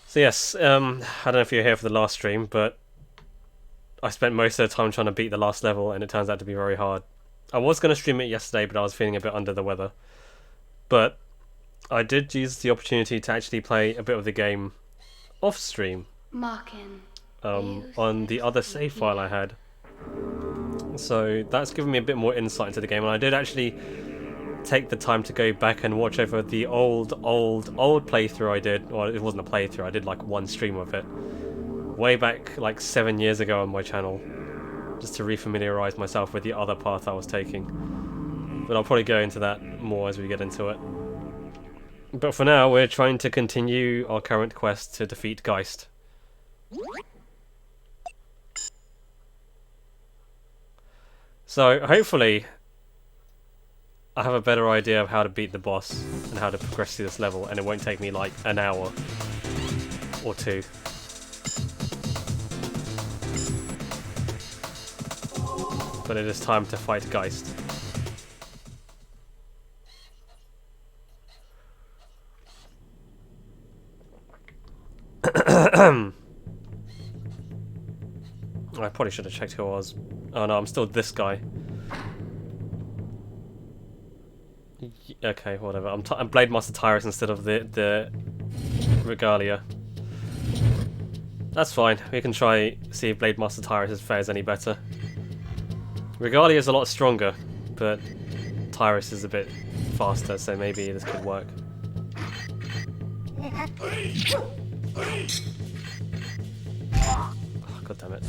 So yes, I don't know if you were here for the last stream, but I spent most of the time trying to beat the last level, and it turns out to be very hard. I was going to stream it yesterday, but I was feeling a bit under the weather. But I did use the opportunity to actually play a bit of the game off stream, Maken, on the other save file I had. So that's given me a bit more insight into the game, and I did actually take the time to go back and watch over the old playthrough I did. Well, it wasn't a playthrough, I did like one stream of it. Way back like 7 years ago on my channel. Just to refamiliarise myself with the other path I was taking. But I'll probably go into that more as we get into it. But for now, we're trying to continue our current quest to defeat Geist. So, hopefully, I have a better idea of how to beat the boss and how to progress through this level, and it won't take me like an hour or two. But it is time to fight Geist. I probably should have checked who I was. Oh no, I'm still this guy. Okay, whatever. I'm Blade Master Tyrus instead of the Regalia. That's fine. We can try see if Blade Master Tyrus fares any better. Regalia is a lot stronger, but Tyrus is a bit faster, so maybe this could work. Oh, God damn it.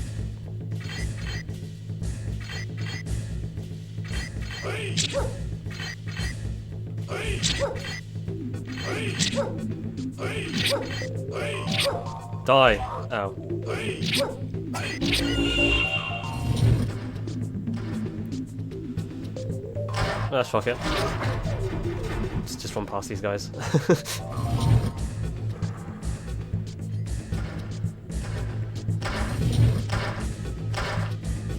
Die! Ow. Let's fuck it. Let's just run past these guys.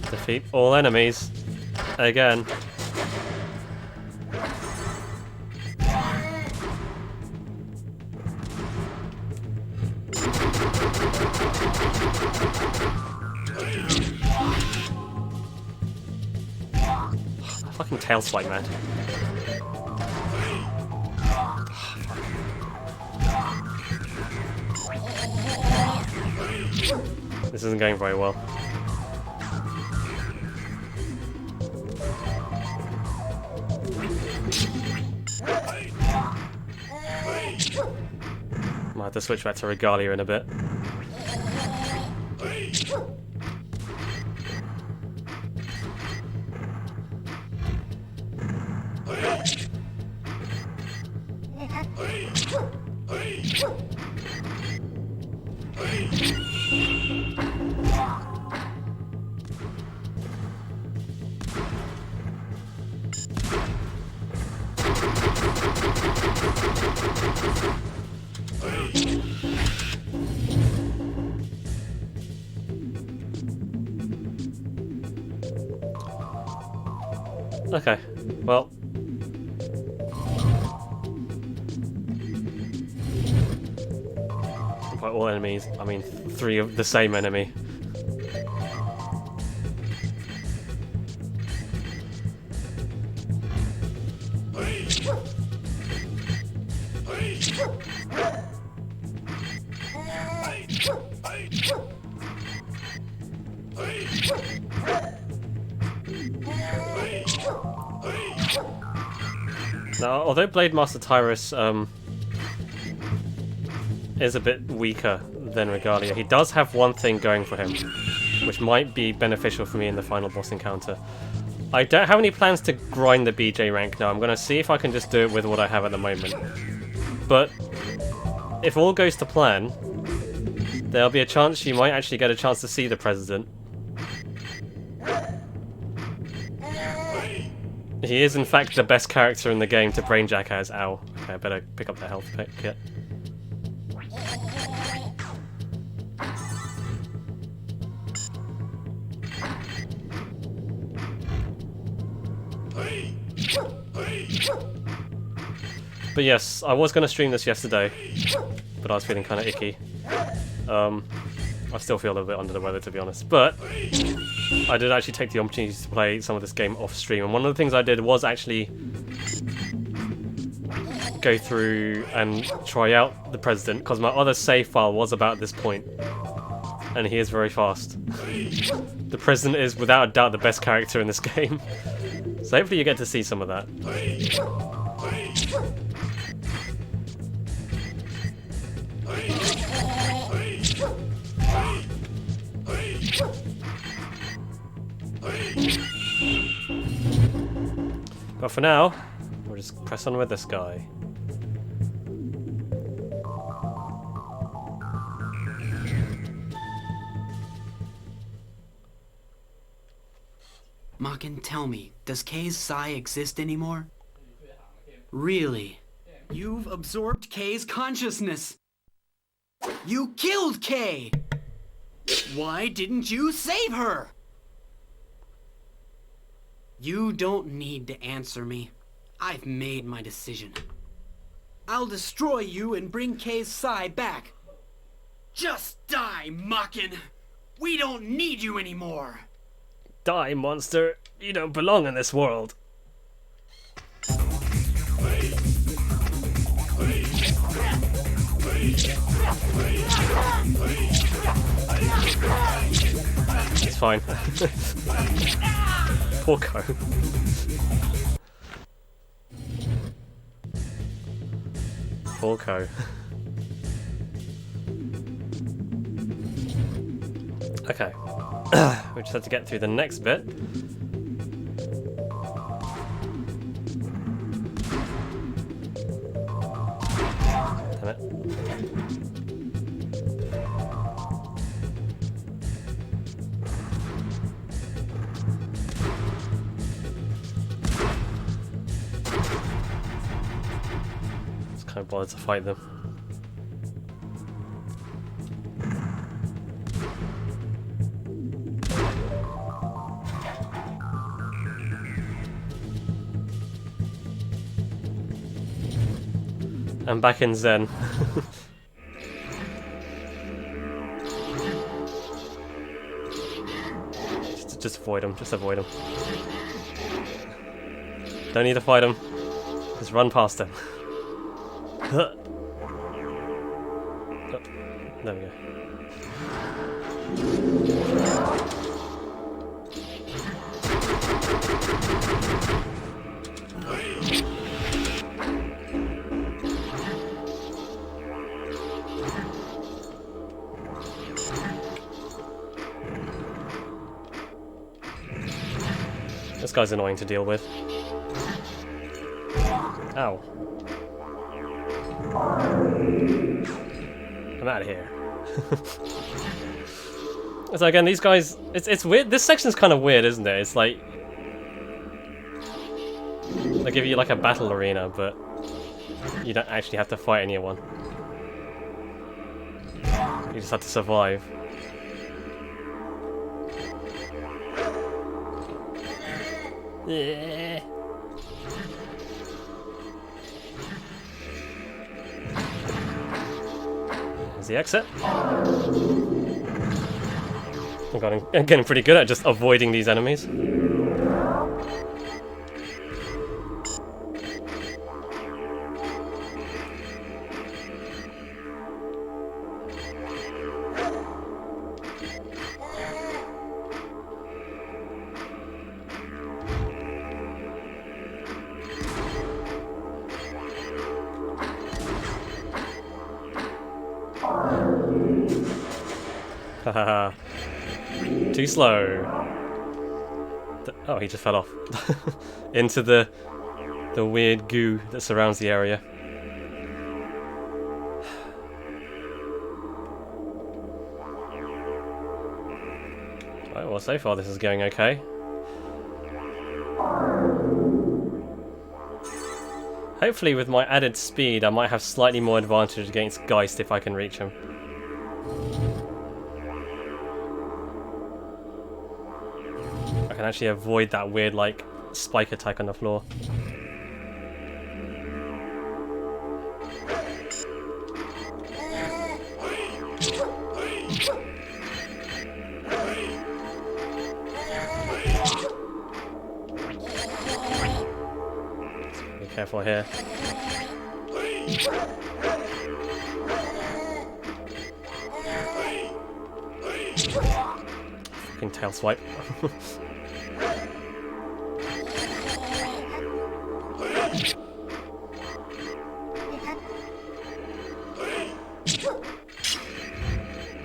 Defeat all enemies. Again. Fucking tail swipe, man. This isn't going very well. Might have to switch back to Regalia in a bit. Okay, well. By all enemies, I mean 3 of the same enemy. Now, although Blade Master Tyrus is a bit weaker than Regalia, he does have one thing going for him, which might be beneficial for me in the final boss encounter. I don't have any plans to grind the BJ rank now. I'm going to see if I can just do it with what I have at the moment. But if all goes to plan, there'll be a chance you might actually get a chance to see the President. He is in fact the best character in the game to brainjack as. Ow. Okay, I better pick up the health kit. But yes, I was going to stream this yesterday, but I was feeling kind of icky. I still feel a little bit under the weather, to be honest, but I did actually take the opportunity to play some of this game off stream, and one of the things I did was actually go through and try out the President, because my other save file was about this point, and he is very fast. The President is without a doubt the best character in this game, so hopefully you get to see some of that. But for now, we'll just press on with this guy. Maken, tell me, does Kay's Psi exist anymore? Really? You've absorbed Kay's consciousness! You killed Kay! Why didn't you save her? You don't need to answer me. I've made my decision. I'll destroy you and bring Kay's Psi back. Just die, Maken! We don't need you anymore! Die, monster! You don't belong in this world! It's fine. Poor Co. Poor Co. Okay. We just have to get through the next bit. Damn it. Just can't bother to fight them. I'm back in Zen. just avoid him, just avoid him. Don't need to fight him. Just run past him. Oh, there we go. This guy's annoying to deal with. Ow. I'm out of here. So again, these guys, it's weird. This section's kind of weird, isn't it? It's like they give you like a battle arena, but you don't actually have to fight anyone. You just have to survive. Yeah. There's the exit. I'm getting pretty good at just avoiding these enemies. Haha. Too slow. Oh, he just fell off. Into the weird goo that surrounds the area. Right, well, so far this is going okay. Hopefully with my added speed I might have slightly more advantage against Geist if I can reach him. I can actually avoid that weird, like, spike attack on the floor. careful here. Fucking tail swipe.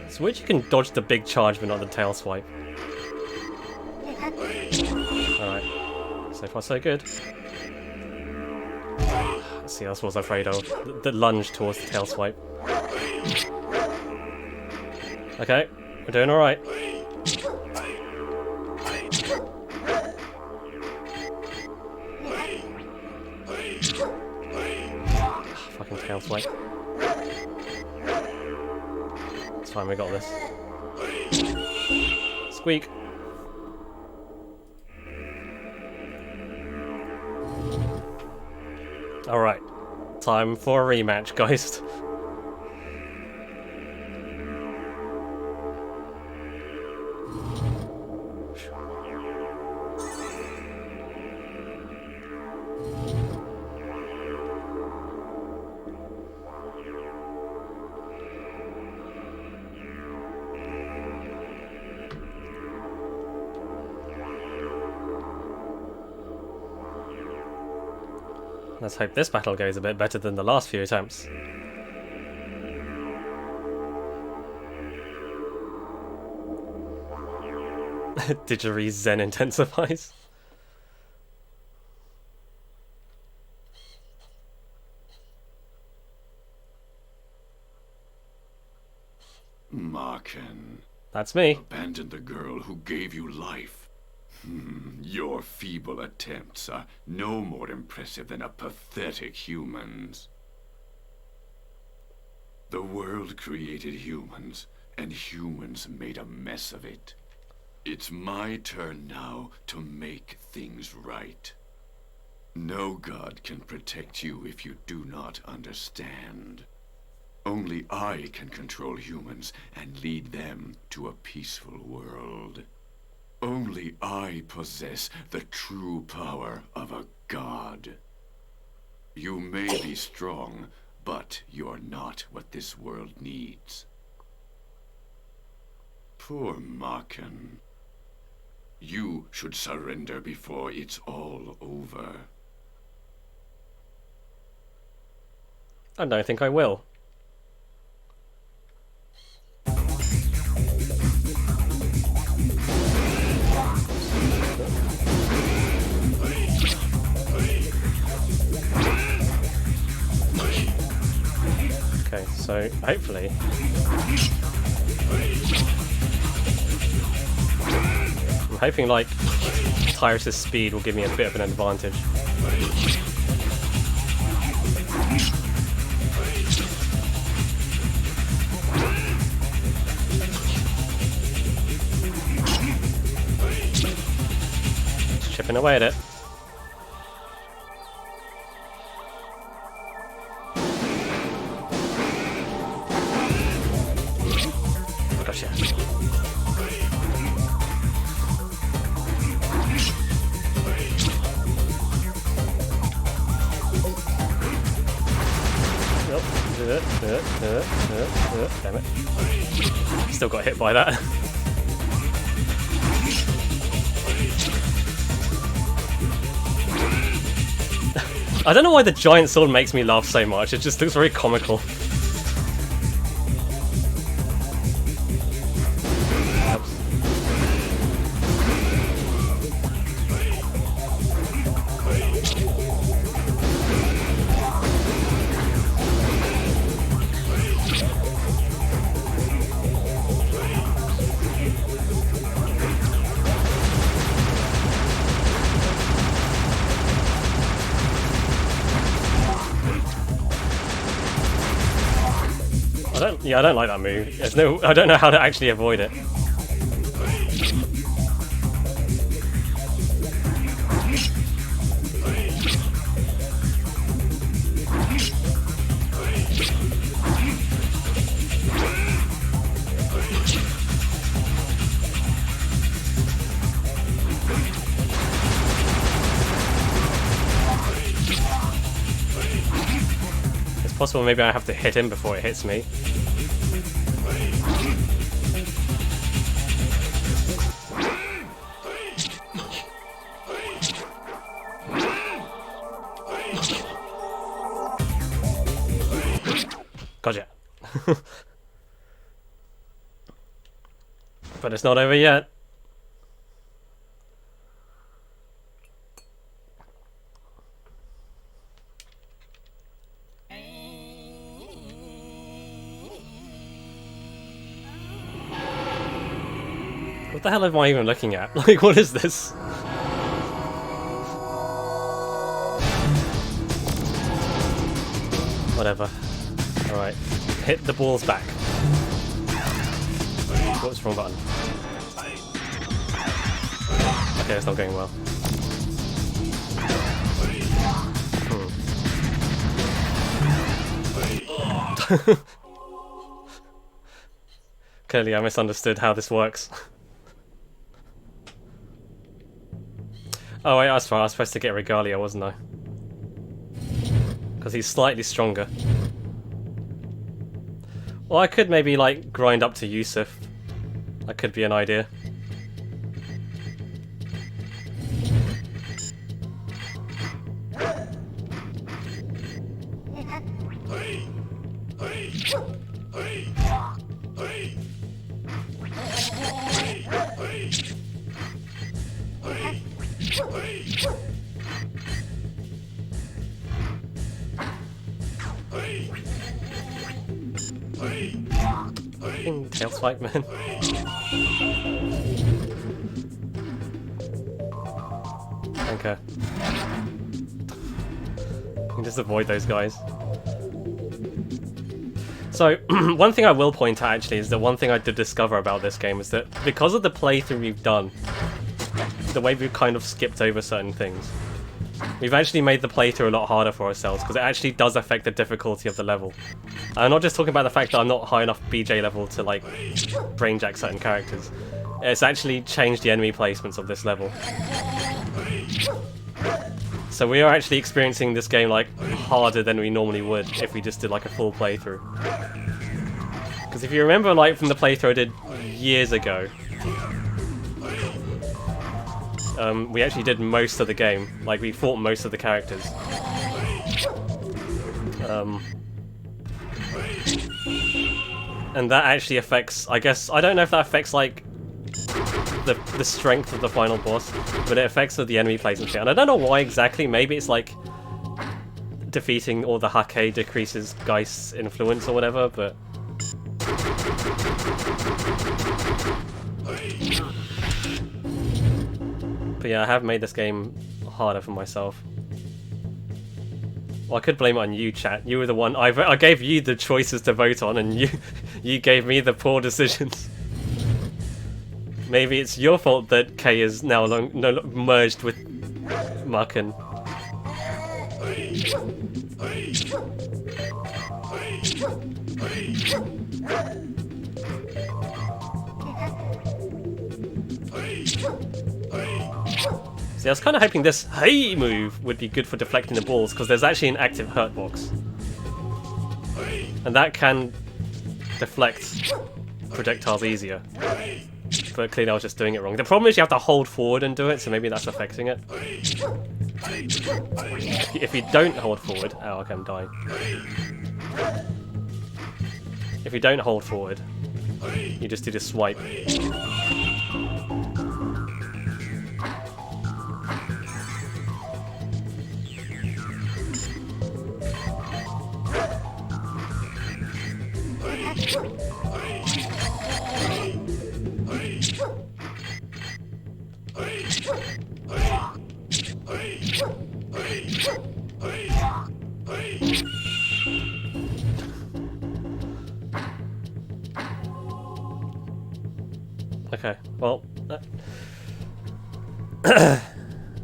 It's weird you can dodge the big charge but not the tail swipe. Alright. So far so good. See, that's what I was afraid of. The lunge towards the tail swipe. Okay, we're doing alright. Fucking tail swipe. It's fine, we got this. Squeak. Alright. Time for a rematch, guys. Let's hope this battle goes a bit better than the last few attempts. Didgeridoo Zen intensifies. Maken. That's me. Abandon the girl who gave you life. Your feeble attempts are no more impressive than a pathetic human's. The world created humans, and humans made a mess of it. It's my turn now to make things right. No god can protect you if you do not understand. Only I can control humans and lead them to a peaceful world. Only I possess the true power of a god. You may be strong, but you're not what this world needs. Poor Maken. You should surrender before it's all over. I don't think I will. Okay, so hopefully I'm hoping like Tyrus's speed will give me a bit of an advantage. Just chipping away at it. Gotcha. Damn it. Still got hit by that. I don't know why the giant sword makes me laugh so much, it just looks very comical. I don't like that move. I don't know how to actually avoid it. possible maybe I have to hit him before it hits me. Gotcha. But it's not over yet. What the hell am I even looking at? Like, what is this? Whatever. Alright. Hit the balls back. What's the wrong button? Okay, it's not going well. Clearly I misunderstood how this works. Oh wait, that's right, I was supposed to get Regalia, wasn't I? Because he's slightly stronger. Or I could maybe, like, grind up to Yusuf. That could be an idea. Tail spike, man. Okay. You can just avoid those guys. So, one thing I will point out actually is that one thing I did discover about this game is that because of the playthrough we've done, the way we've kind of skipped over certain things, we've actually made the playthrough a lot harder for ourselves because it actually does affect the difficulty of the level. I'm not just talking about the fact that I'm not high enough BJ level to like brainjack certain characters. It's actually changed the enemy placements of this level. So we are actually experiencing this game like harder than we normally would if we just did like a full playthrough. Because if you remember like from the playthrough I did years ago, we actually did most of the game. Like we fought most of the characters. And that actually affects, I guess, I don't know if that affects like the strength of the final boss, but it affects the enemy placement shit. And I don't know why exactly, maybe it's like defeating all the Hakke decreases Geist's influence or whatever, but yeah, I have made this game harder for myself. Well, I could blame it on you, chat. You were the one. I gave you the choices to vote on, and you gave me the poor decisions. Maybe it's your fault that K is now merged with Maken. See, I was kind of hoping this "hey" move would be good for deflecting the balls, because there's actually an active hurt box. And that can deflect projectiles easier. But clearly I was just doing it wrong. The problem is you have to hold forward and do it, so maybe that's affecting it. If you don't hold forward... Oh, okay, I'm dying. If you don't hold forward, you just do the swipe. Okay, well,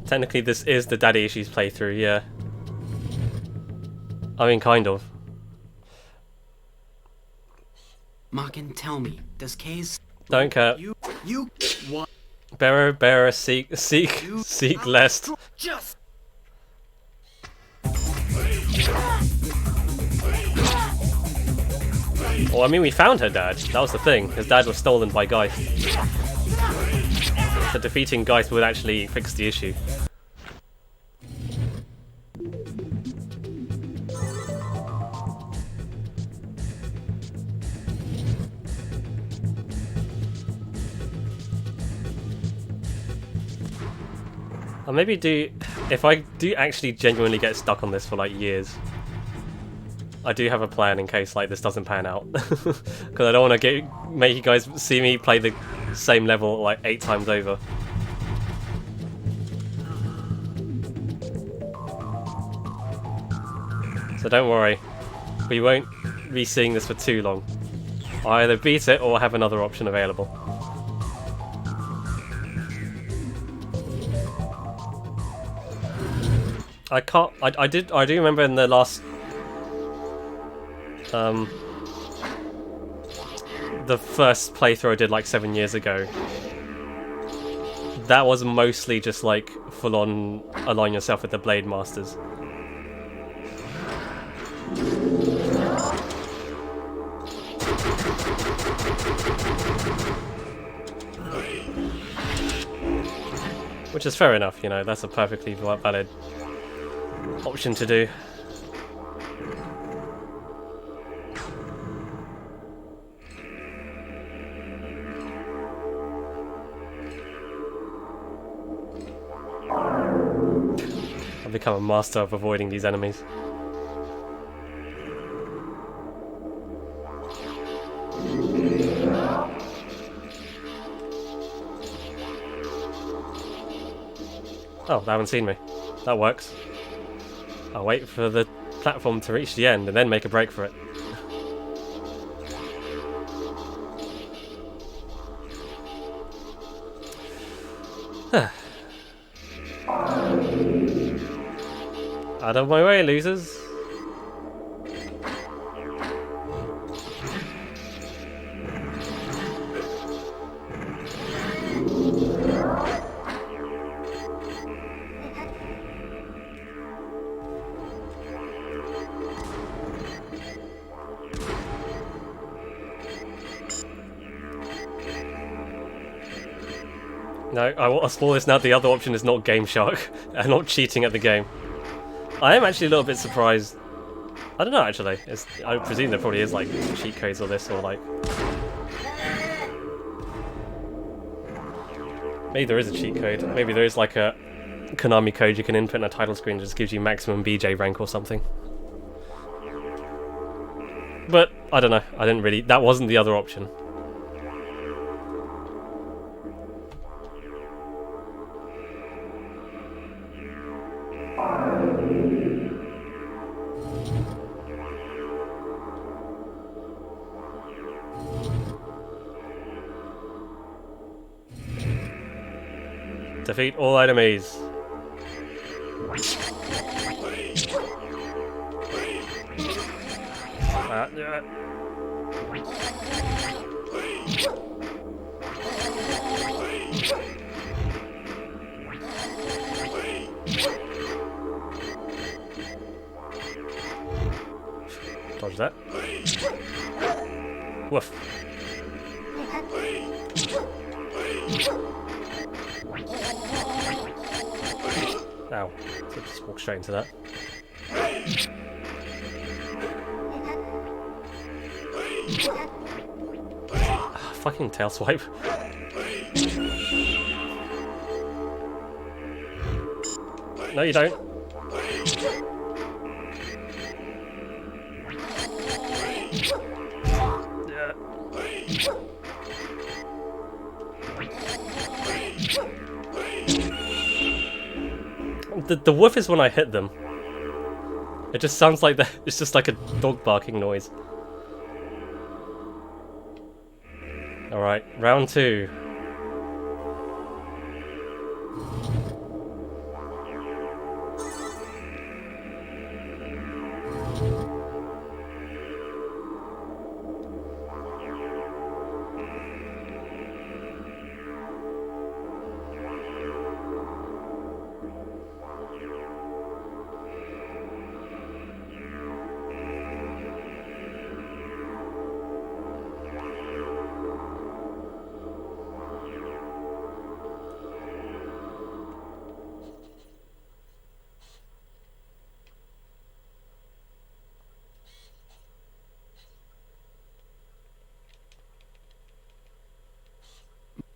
technically this is the Daddy Issues playthrough, yeah. I mean, kind of. Maken, tell me, does K's... Don't care. You what? Bearer, seek lest. Just... Well, I mean, we found her dad. That was the thing. His dad was stolen by Geist. So defeating Geist would actually fix the issue. I'll maybe do... If I do actually genuinely get stuck on this for like years, I do have a plan in case like this doesn't pan out. Because I don't want to make you guys see me play the same level like 8 times over. So don't worry, we won't be seeing this for too long. I'll either beat it or have another option available. I can't. I do remember in the last the first playthrough I did like 7 years ago. That was mostly just like full on align yourself with the Blade Masters. Which is fair enough, you know, that's a perfectly valid option to do. I've become a master of avoiding these enemies. Oh, they haven't seen me. That works. I'll wait for the platform to reach the end and then make a break for it. Out of my way, losers. No, I'll spoil this now. The other option is not Game Shark. I'm not cheating at the game. I am actually a little bit surprised. I don't know, actually. I presume there probably is like cheat codes or this, or like... Maybe there is a cheat code. Maybe there is like a Konami code you can input in a title screen that just gives you maximum BJ rank or something. But, I don't know. I didn't really... That wasn't the other option. Defeat all enemies. Dodge that. Woof. Ow. Just walk straight into that. Fucking tail swipe. No, you don't. Yeah. The woof is when I hit them. It just sounds like it's just like a dog barking noise. Alright, round 2.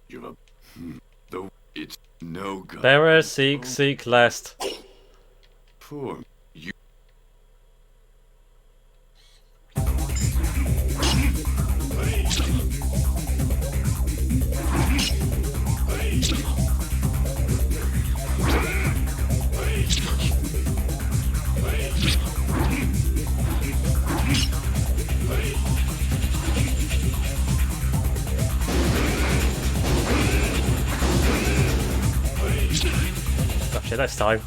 You've a... Though it's no God. Bearer, seek lest. Poor you. Gotcha, next time.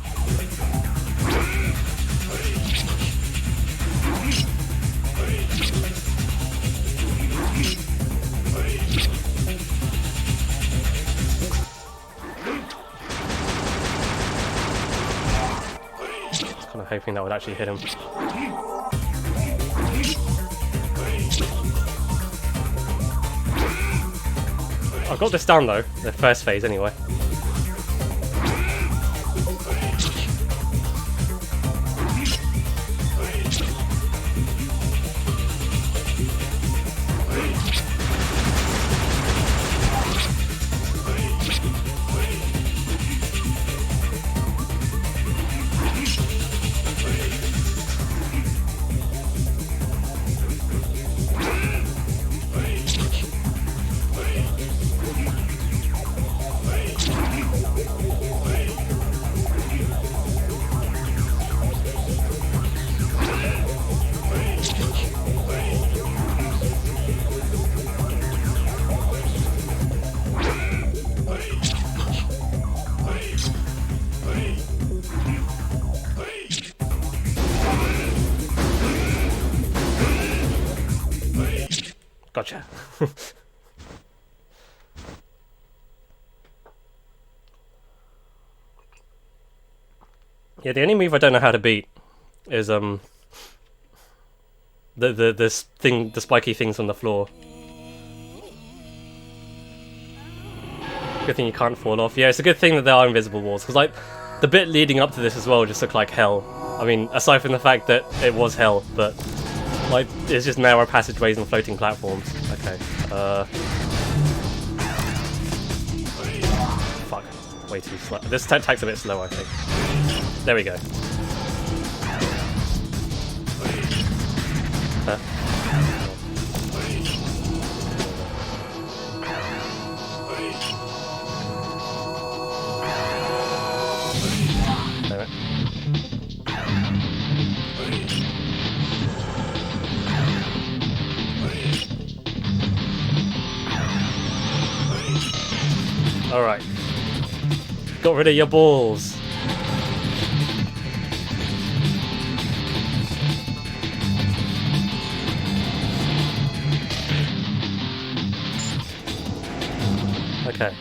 Kind of hoping that would actually hit him. I've got this down though, the first phase anyway. Gotcha. Yeah, the only move I don't know how to beat is this thing, the spiky things on the floor. Good thing you can't fall off. Yeah, it's a good thing that there are invisible walls, because like the bit leading up to this as well just looked like hell. I mean, aside from the fact that it was hell, but like it's just narrow passageways and floating platforms. Okay. Fuck. Way too slow. This attack's a bit slow, I think. There we go. Huh? Damn it. Alright. Got rid of your balls. Okay.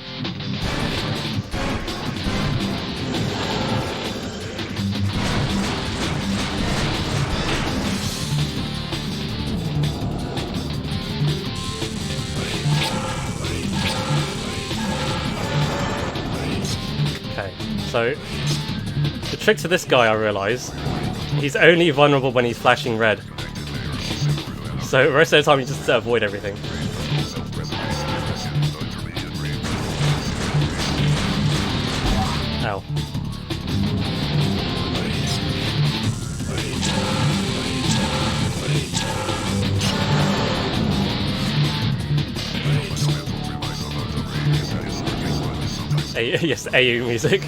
Okay, so the trick to this guy, I realise, he's only vulnerable when he's flashing red. So the rest of the time you just avoid everything. Ow. Yes, AU music.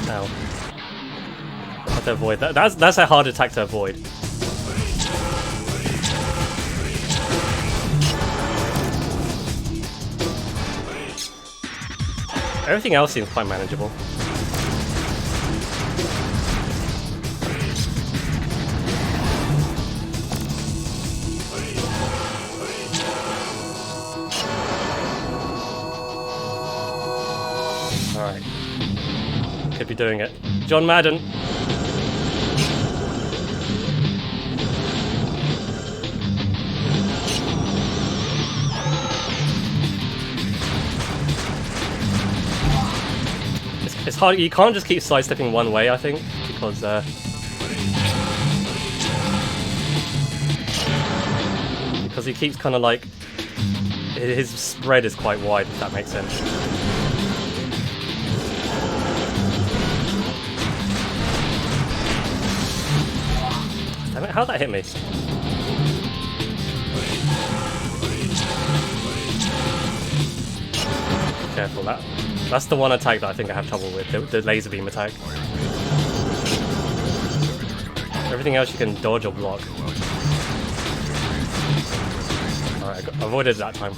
Ow. I have to avoid that. That's a hard attack to avoid. Everything else seems quite manageable. Alright. Could be doing it. John Madden! It's hard, you can't just keep sidestepping one way, I think, because he keeps kind of like... His spread is quite wide, if that makes sense. Damn it, how'd that hit me? Careful, that's the one attack that I think I have trouble with, the laser beam attack. Everything else you can dodge or block. Alright, I avoided it that time.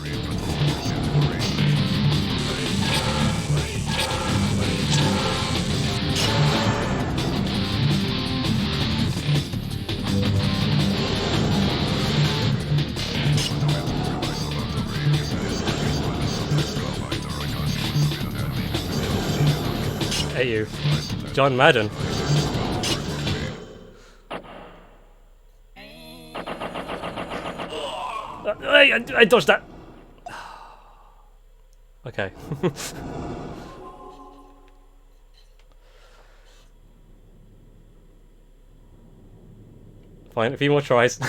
Hey you, John Madden. I dodged that. Okay. Fine, a few more tries.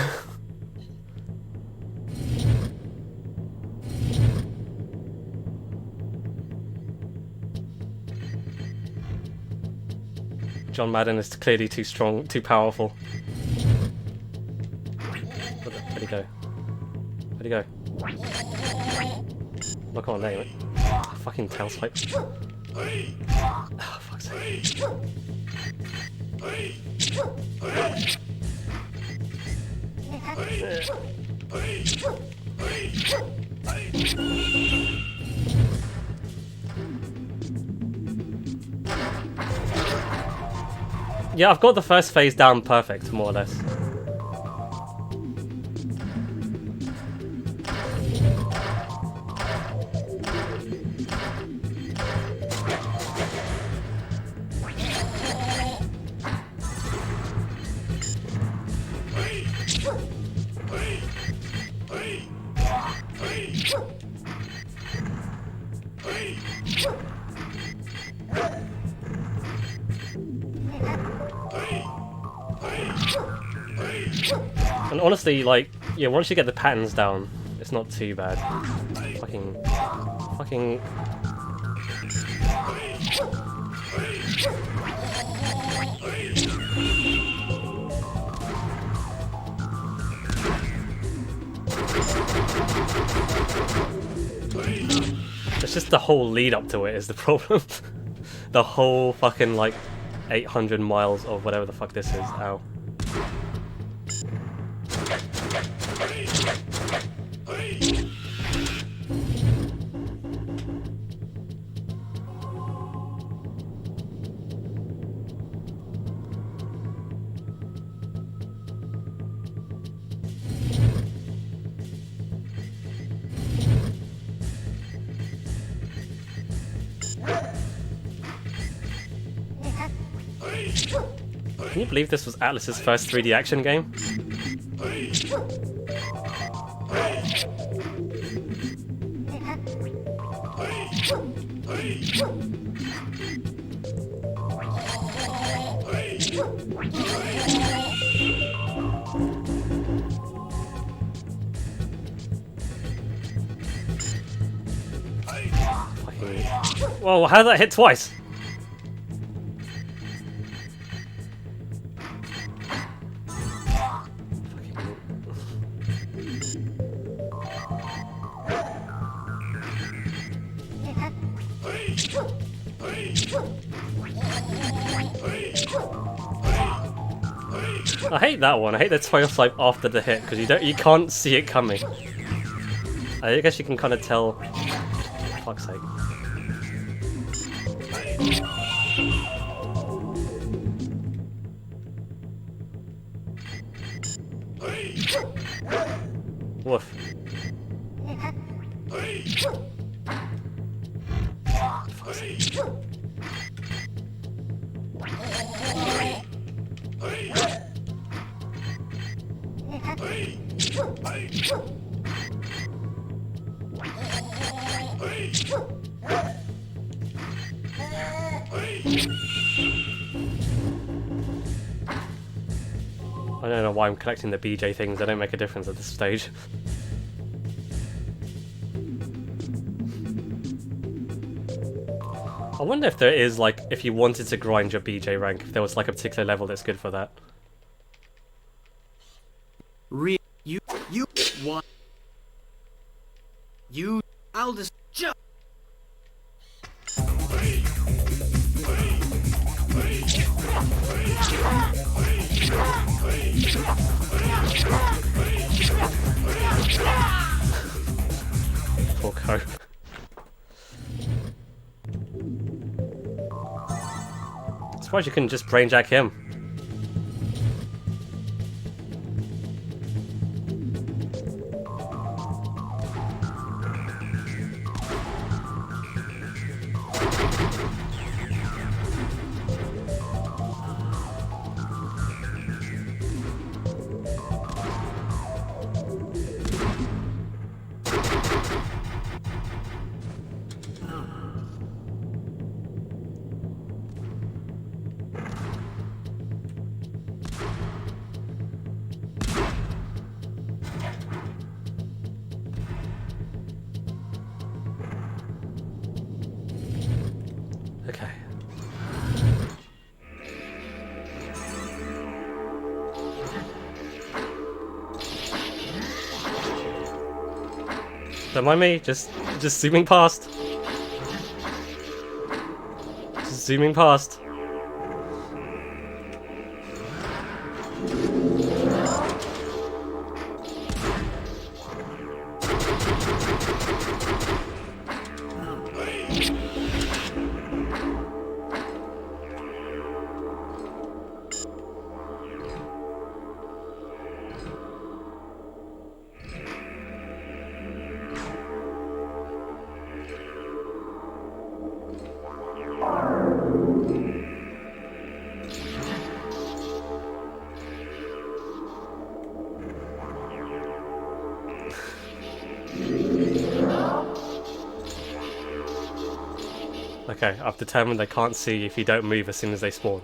John Madden is clearly too strong, too powerful. Where'd he go? Where'd he go? Look on there, fucking tailswipe. Oh, fuck's sake. Yeah, I've got the first phase down perfect, more or less. And honestly, like, yeah, once you get the patterns down, it's not too bad. Fucking... It's just the whole lead up to it is the problem. The whole fucking, like, 800 miles of whatever the fuck this is. Ow. Can you believe this was Atlus's first 3D action game? Whoa, how did that hit twice? I hate that one. I hate the tail swipe after the hit because you can't see it coming. I guess you can kind of tell. Fuck's sake. Woof. Fuck's sake. I don't know why I'm collecting the BJ things, they don't make a difference at this stage. I wonder if there is, like, if you wanted to grind your BJ rank, if there was like a particular level that's good for that. You want you? I'll just Poor Co. I'm surprised you couldn't just brainjack him. Okay. Don't mind me, just zooming past. Just zooming past. Okay, I've determined they can't see you if you don't move as soon as they spawn.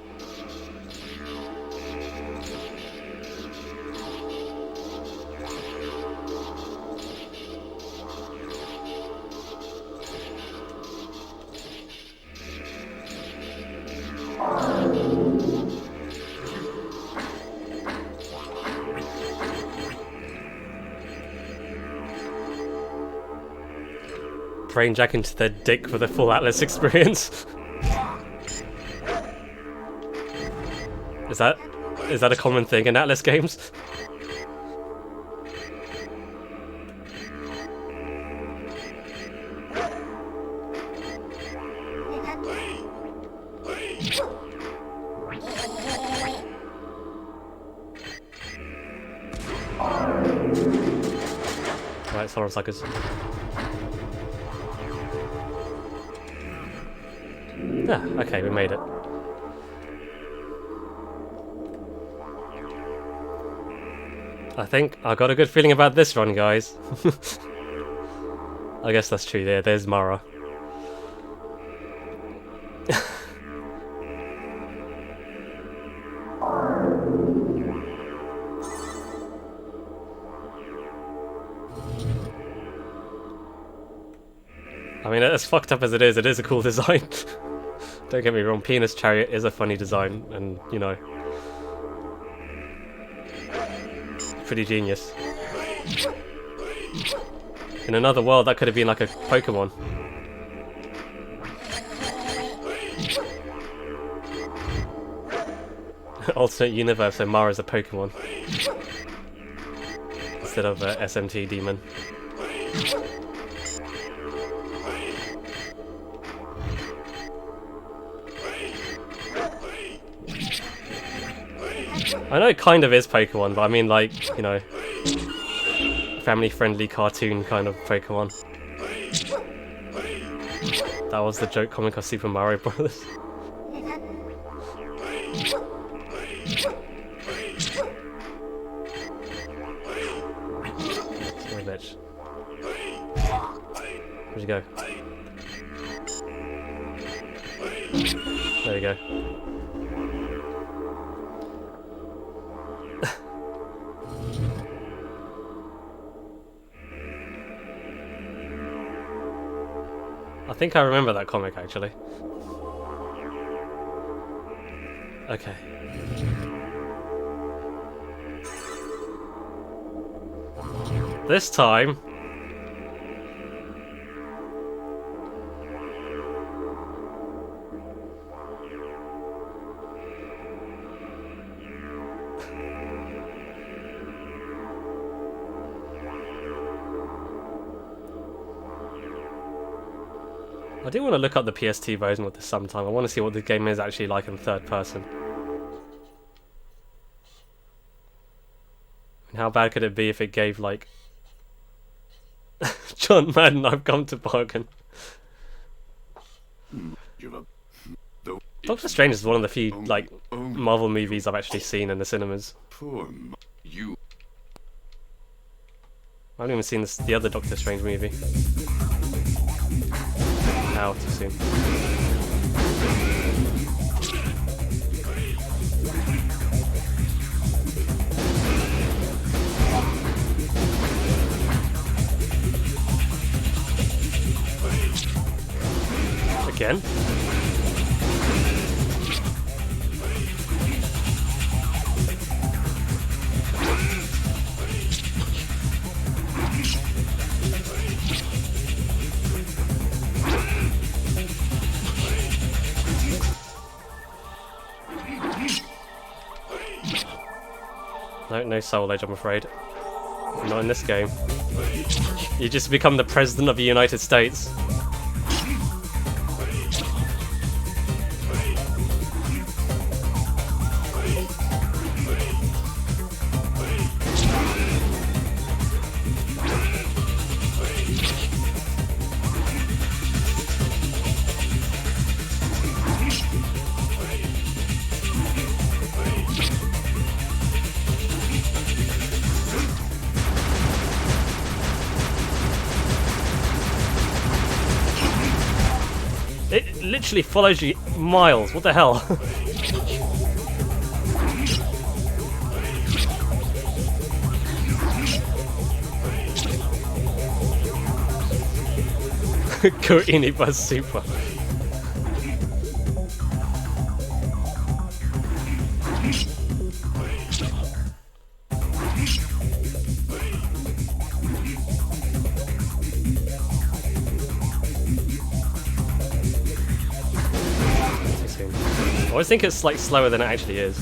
Brainjack into their dick for the full Atlas experience. Is that a common thing in Atlas games? Right, Solar Suckers. Yeah, okay, we made it. I think I got a good feeling about this run, guys. I guess that's true. There's Mara. I mean, as fucked up as it is a cool design. Don't get me wrong, Penis Chariot is a funny design, and, you know, pretty genius. In another world, that could have been like a Pokemon. Alternate universe, so Mara's a Pokemon. Instead of a SMT demon. I know it kind of is Pokemon, but I mean, like, you know, family-friendly cartoon kind of Pokemon. That was the joke comic of Super Mario Brothers. Sorry, bitch. Where'd you go? There we go. think I remember that comic, actually. Okay. This time... I do want to look up the PST version of this sometime. I want to see what the game is actually like in third person. And how bad could it be if it gave, like... John Madden, I've come to bargain. Doctor Strange is one of the few, like, Marvel movies I've actually seen in the cinemas. You. I haven't even seen the other Doctor Strange movie. Now, too soon. Again? No Soul Edge, I'm afraid. Not in this game. You just become the President of the United States. It literally follows you miles. What the hell? Go Inibus Super. I always think it's like slower than it actually is.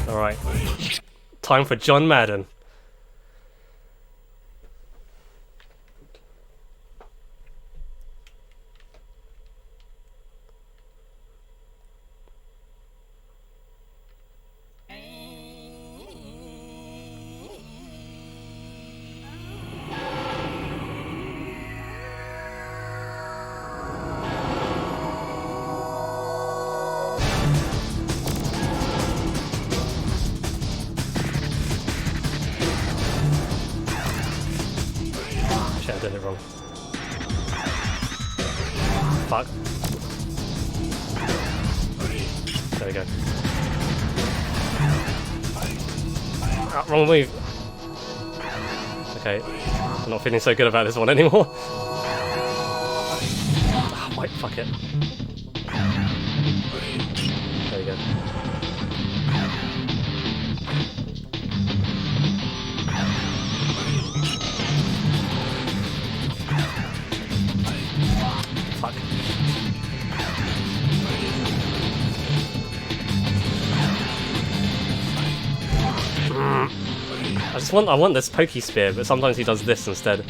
Alright. Time for John Madden. Shit, I did it wrong. Fuck. There we go. Ah, wrong move. Okay, I'm not feeling so good about this one anymore. Ah, wait, fuck it. There we go. Fuck. I want this pokey spear, but sometimes he does this instead.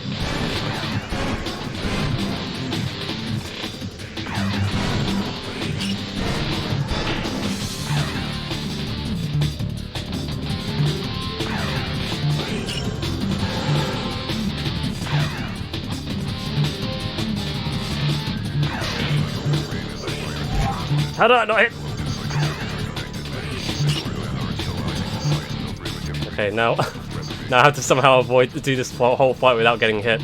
How did I not hit? Okay, now, now I have to somehow do this whole fight without getting hit.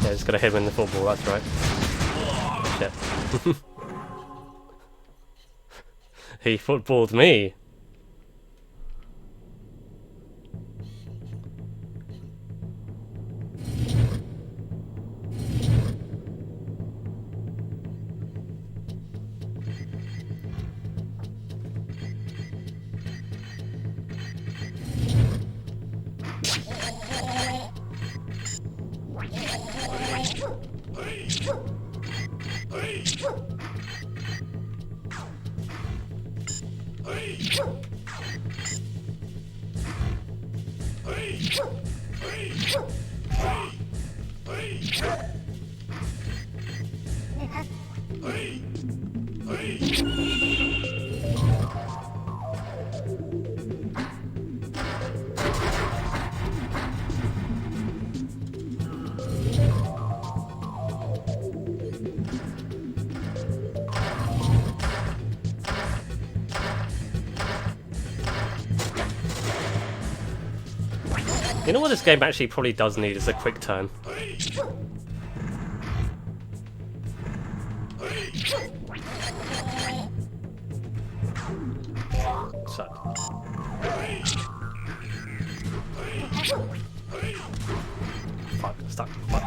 Yeah, just gotta hit him in the football, that's right. Shit. He footballed me. You know what this game actually probably does need is a quick turn. So. Fuck, stuck. Fuck.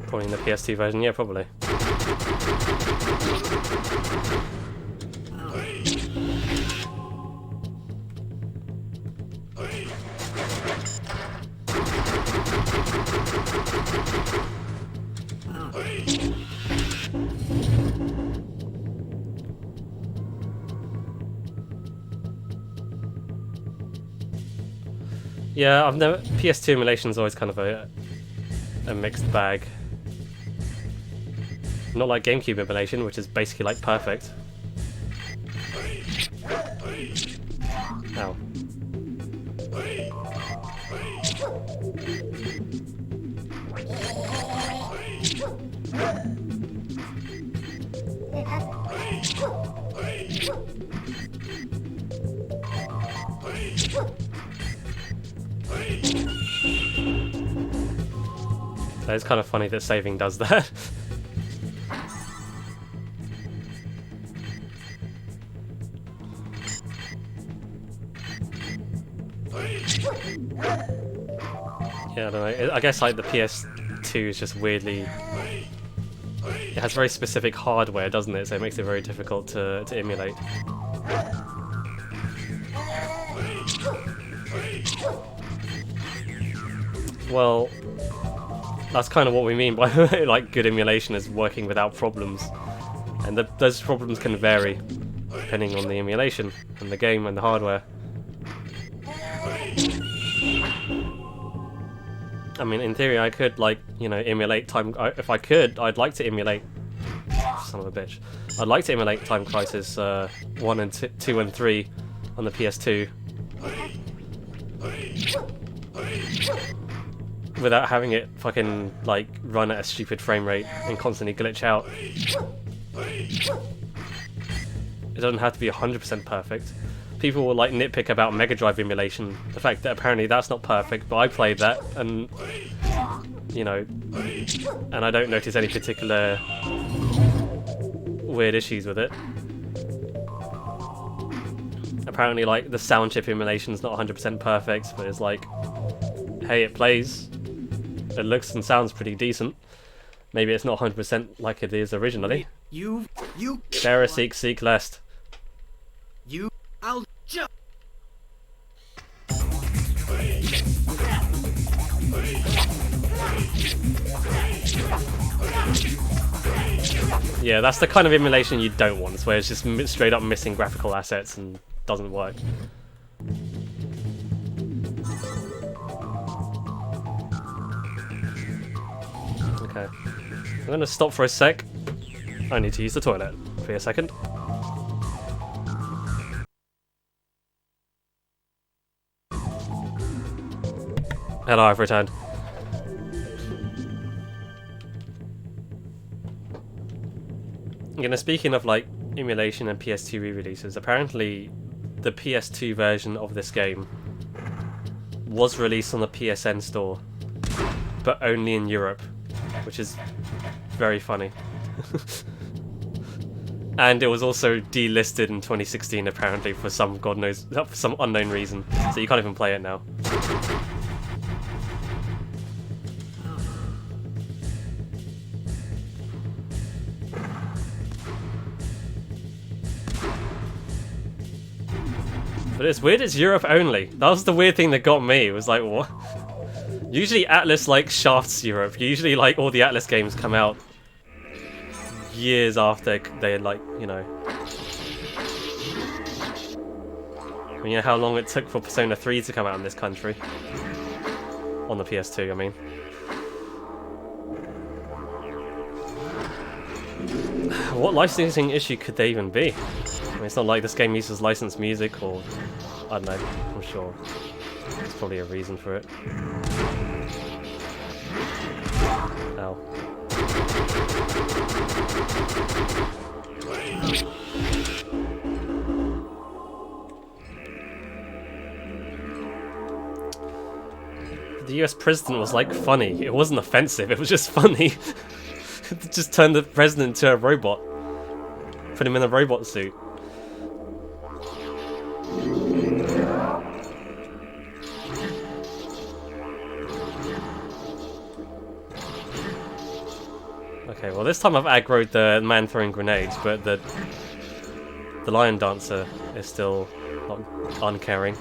Probably in the PS2 version, yeah, probably. Yeah, I've never. PS2 emulation is always kind of a mixed bag. Not like GameCube emulation, which is basically like perfect. Ow. It's kind of funny that saving does that. Yeah, I don't know. I guess like the PS2 is just weirdly. It has very specific hardware, doesn't it? So it makes it very difficult to emulate. Well, that's kind of what we mean by like good emulation is working without problems, and those problems can vary depending on the emulation and the game and the hardware. I mean, in theory, I could like emulate time. If I could, I'd like to emulate. Son of a bitch! I'd like to emulate Time Crisis 1 and 2 and 3 on the PS2. Without having it fucking like run at a stupid frame rate and constantly glitch out. It doesn't have to be 100% perfect. People will like nitpick about Mega Drive emulation, the fact that apparently that's not perfect, but I played that and and I don't notice any particular weird issues with it. Apparently like the sound chip emulation is not 100% perfect, but it's like, hey, it plays. It looks and sounds pretty decent. Maybe it's not 100% like it is originally. You. Bear seek lest. I'll just... Yeah, that's the kind of emulation you don't want, where it's just straight up missing graphical assets and doesn't work. Okay. I'm gonna stop for a sec. I need to use the toilet. For a second. Hello, I've returned. You know, speaking of like emulation and PS2 re-releases, apparently the PS2 version of this game was released on the PSN store, but only in Europe, which is very funny. And it was also delisted in 2016 apparently for some god knows, for some unknown reason, so you can't even play it now. But it's weird it's Europe only. That was the weird thing that got me. It was like, what? Usually Atlas like shafts Europe. Usually like all the Atlas games come out years after they like, you know. I mean, you know how long it took for Persona 3 to come out in this country? On the PS2, I mean. What licensing issue could there even be? I mean, it's not like this game uses licensed music or... I don't know, I'm sure. There's probably a reason for it. Ow. The US president was like funny. It wasn't offensive, it was just funny. Just turned the president into a robot. Put him in a robot suit. Okay, well this time I've aggroed the man throwing grenades, but the lion dancer is still not uncaring.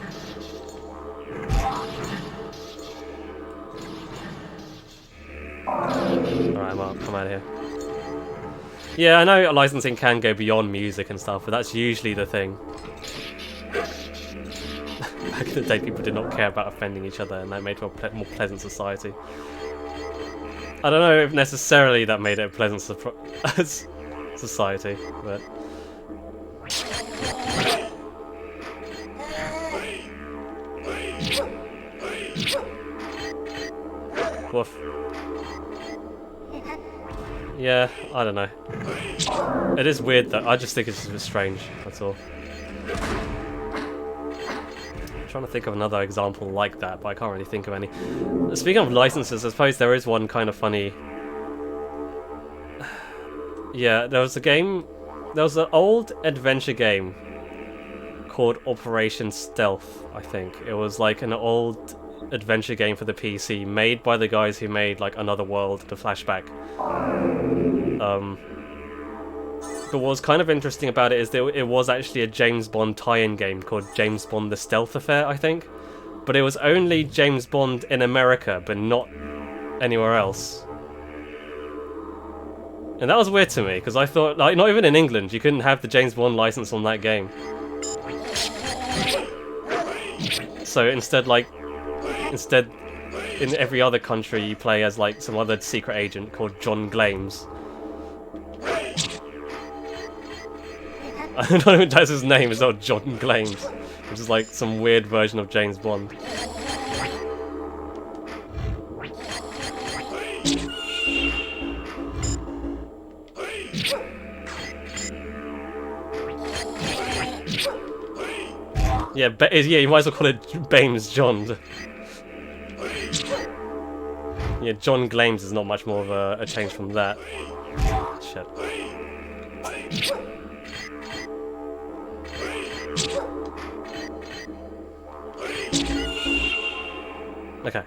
Alright, I'm out of here. Yeah, I know licensing can go beyond music and stuff, but that's usually the thing. Back in the day, people did not care about offending each other, and that made for a more pleasant society. I don't know if necessarily that made it a pleasant society, but... Woof. Yeah, I don't know. It is weird though, I just think it's just a bit strange, that's all. I'm trying to think of another example like that, but I can't really think of any. Speaking of licenses, I suppose there is one kind of funny... Yeah, there was an old adventure game called Operation Stealth, I think. It was like an old adventure game for the PC, made by the guys who made like Another World, The Flashback. But what was kind of interesting about it is that it was actually a James Bond tie-in game called James Bond The Stealth Affair, I think. But it was only James Bond in America, but not anywhere else. And that was weird to me, because I thought, like, not even in England, you couldn't have the James Bond license on that game. So instead, in every other country you play as like some other secret agent called John Glames. I don't know if that's his name, it's not John Glames, which is like some weird version of James Bond. Yeah, you might as well call it Bames John. Yeah, John Glames is not much more of a change from that. Shit. Okay.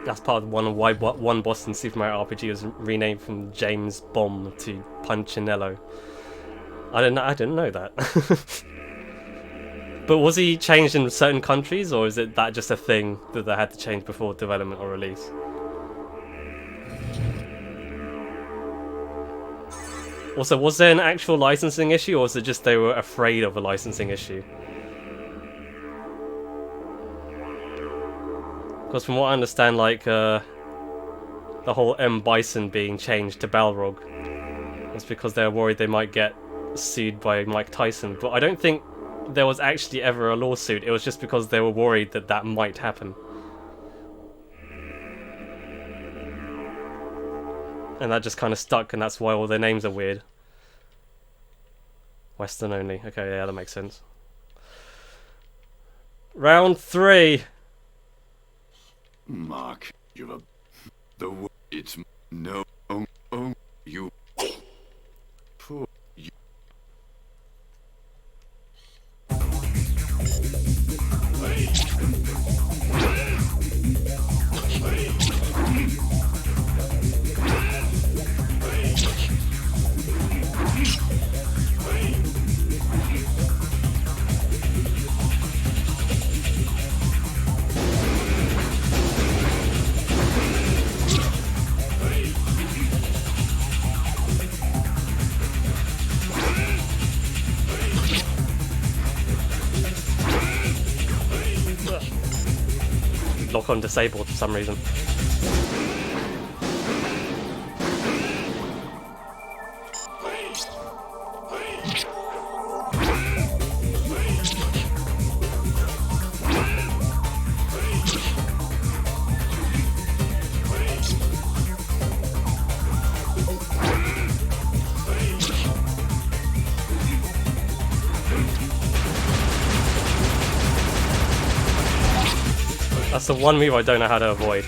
That's part of why one boss in Super Mario RPG was renamed from James Bomb to Punchinello. I didn't know that. But was he changed in certain countries, or is it that just a thing that they had to change before development or release? Also, was there an actual licensing issue, or was it just they were afraid of a licensing issue? Because from what I understand, like, the whole M. Bison being changed to Balrog, that's because they're worried they might get sued by Mike Tyson. But I don't think there was actually ever a lawsuit. It was just because they were worried that that might happen. And that just kind of stuck, and that's why all their names are weird. Western only. Okay, yeah, that makes sense. Round 3. Mark, you're it's no, you. Poor you. Lock on disabled for some reason. That's the one move I don't know how to avoid.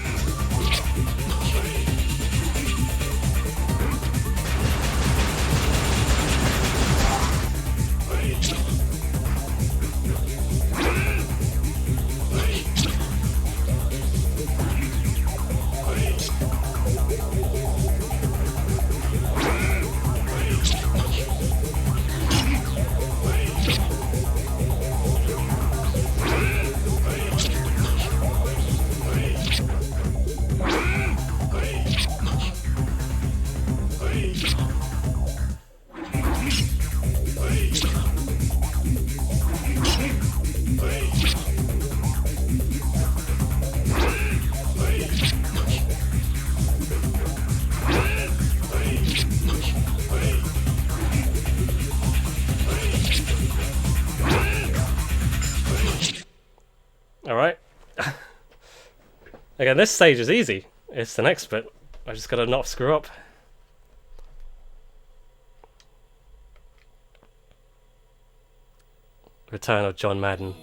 Alright. Again, this stage is easy. It's the next bit. I just gotta not screw up. Return of John Madden.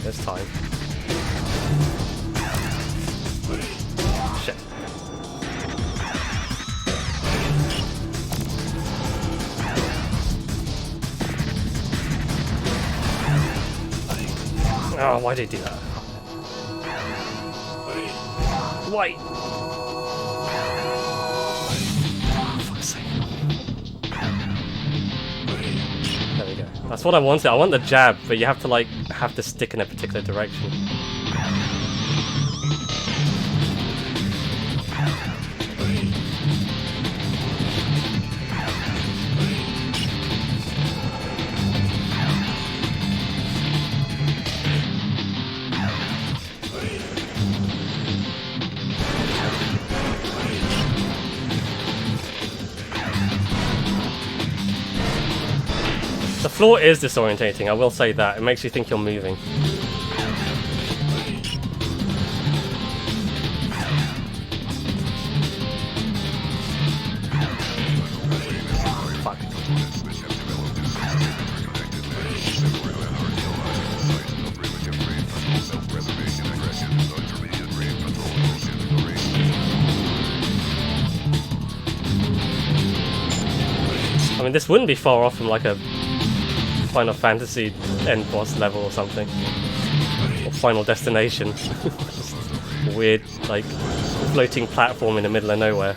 This time. Shit. Oh, why did he do that? Why? Fuck's sake. There we go. That's what I wanted. I want the jab, but you have to like have to stick in a particular direction. The floor is disorientating, I will say that. It makes you think you're moving. Fuck. I mean, this wouldn't be far off from like a Final Fantasy end boss level or something. Or Final Destination. Just weird, like, floating platform in the middle of nowhere.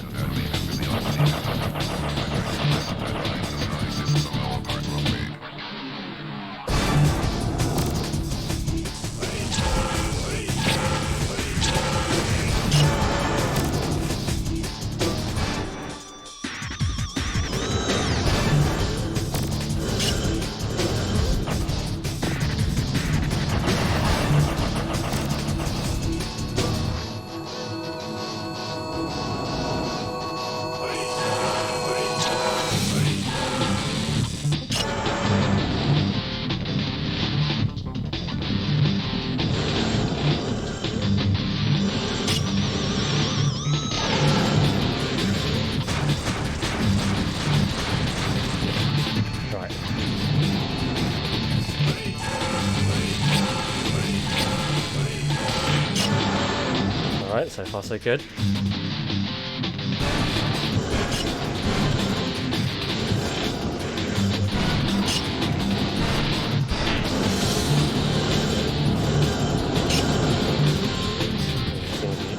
Alright, so far so good.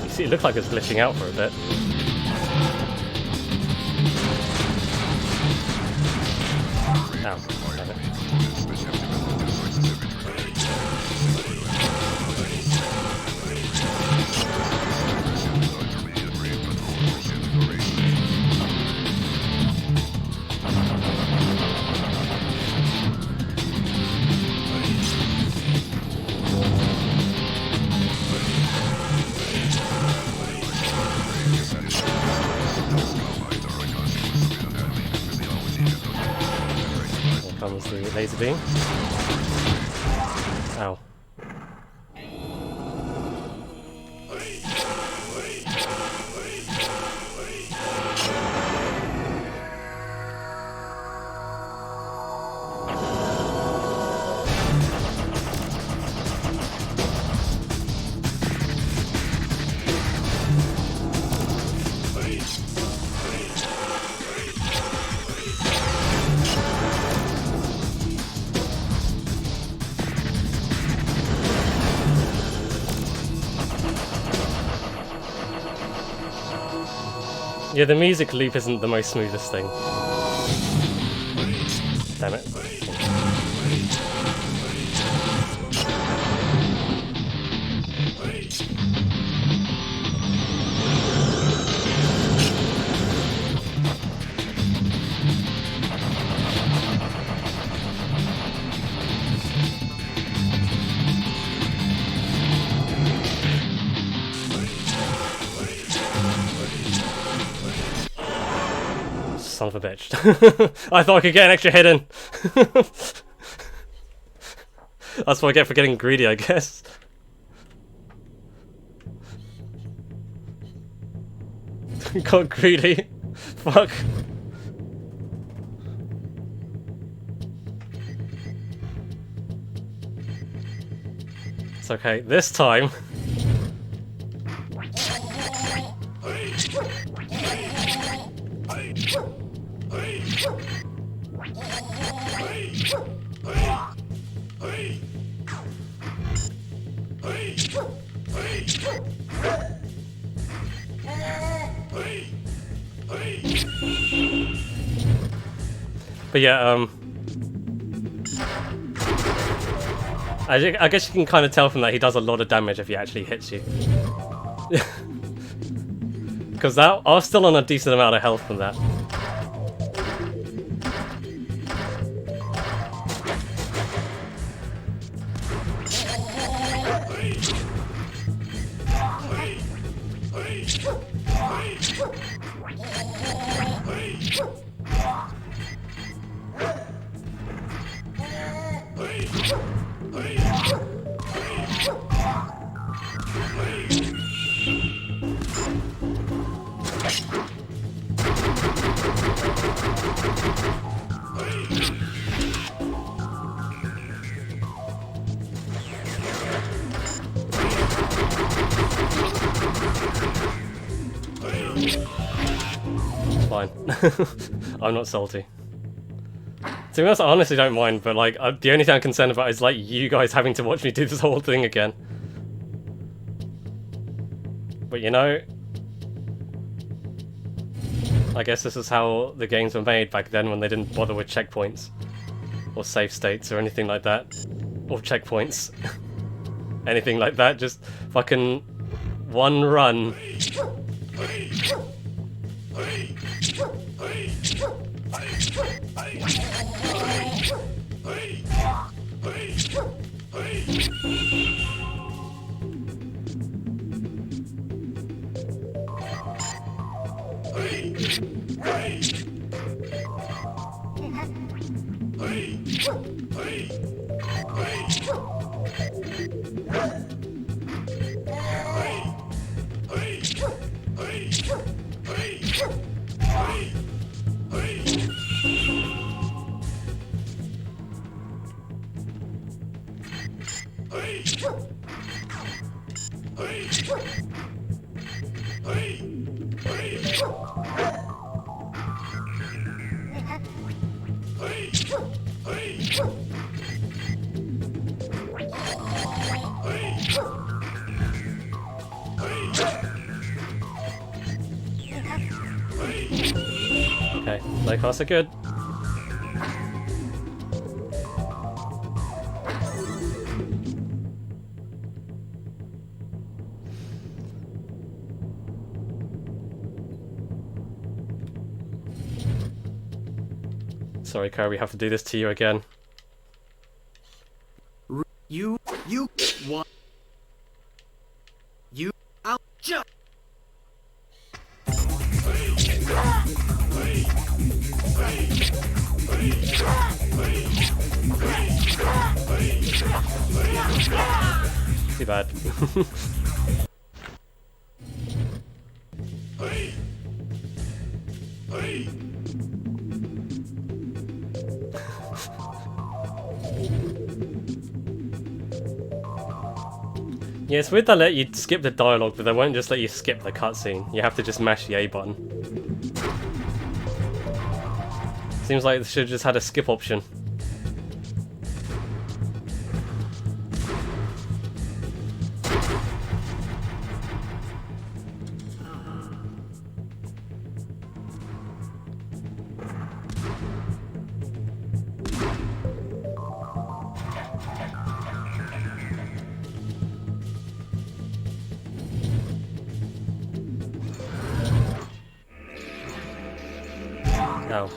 You see, it looked like it was glitching out for a bit. Ow, damn it. Comes the laser beam. Ow. Yeah, the music loop isn't the most smoothest thing. Damn it. Son of a bitch. I thought I could get an extra hit in. That's what I get for getting greedy, I guess. Got greedy. Fuck. It's okay. This time. But yeah, I guess you can kind of tell from that he does a lot of damage if he actually hits you. Because I was still on a decent amount of health from that. Fine. I'm not salty. To be honest, I honestly don't mind, but like, the only thing I'm concerned about is like you guys having to watch me do this whole thing again. But you know, I guess this is how the games were made back then when they didn't bother with checkpoints. Or save states or anything like that. Or checkpoints. Anything like that, just fucking one run. Okay, low costs are good. Sorry, Kerr, we have to do this to you again. You what? You I'll just. Too bad. Yeah, it's weird they let you skip the dialogue, but they won't just let you skip the cutscene. You have to just mash the A button. Seems like they should have just had a skip option. Oh.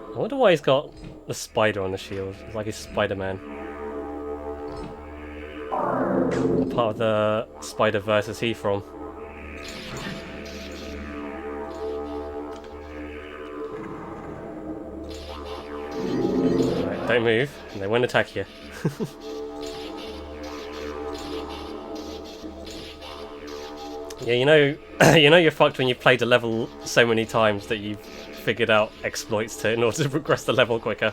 I wonder why he's got the spider on the shield. It's like he's Spider-Man. What part of the Spider-Verse is he from? Right, don't move, and they won't attack you. Yeah, you know, you know you're fucked when you've played a level so many times that you've figured out exploits in order to progress the level quicker.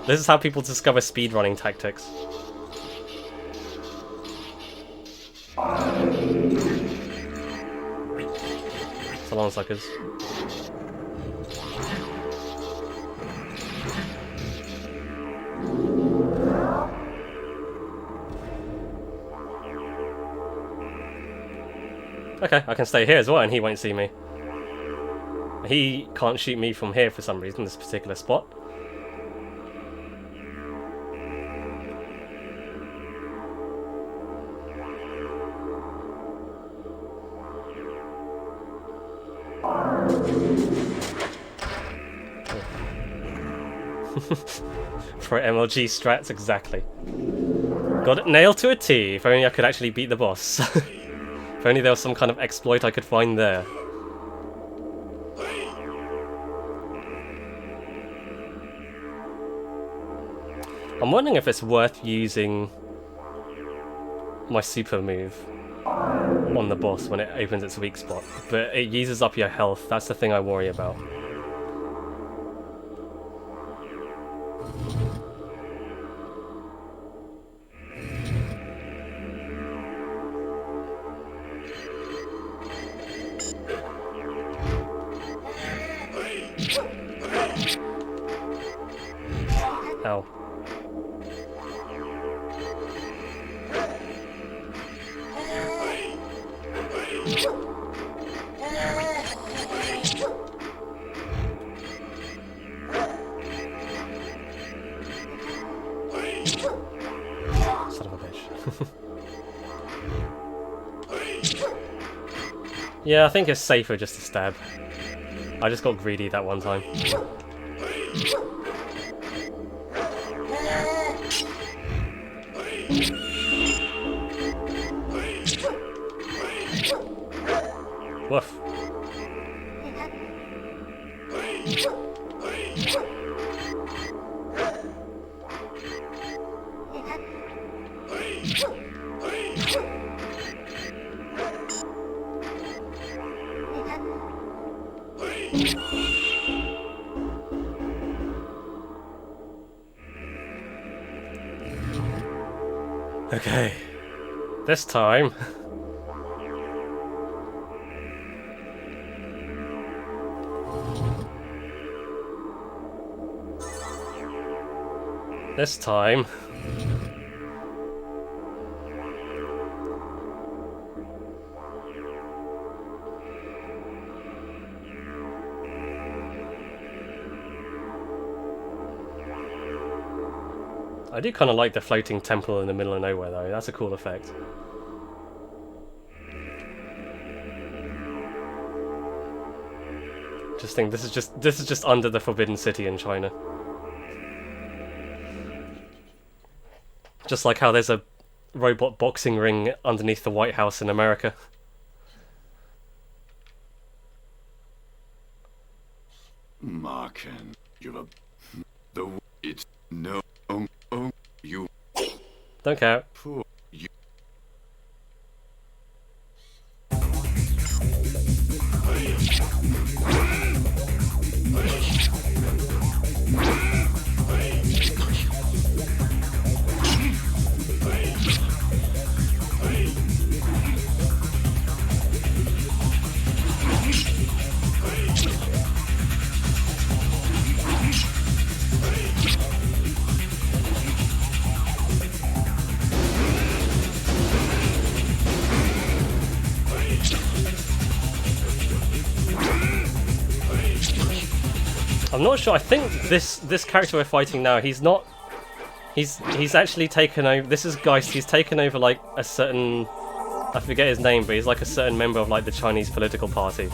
This is how people discover speedrunning tactics. So long, suckers. Okay, I can stay here as well and he won't see me. He can't shoot me from here for some reason, this particular spot. For MLG strats, exactly. Got it nailed to a T. If only I could actually beat the boss. If only there was some kind of exploit I could find there. I'm wondering if it's worth using my super move on the boss when it opens its weak spot, but it uses up your health. That's the thing I worry about. Ow. Son of a bitch. Yeah, I think it's safer just to stab. I just got greedy that one time. Woof. Okay, this time. This time. I do kind of like the floating temple in the middle of nowhere though, that's a cool effect. Just think this is just under the Forbidden City in China. Just like how there's a robot boxing ring underneath the White House in America. Maken, it's no, you. Don't care. Poor you. I'm not sure. I think this character we're fighting now, he's actually taken over. This is Geist. He's taken over like a certain, I forget his name, but he's like a certain member of like the Chinese political party.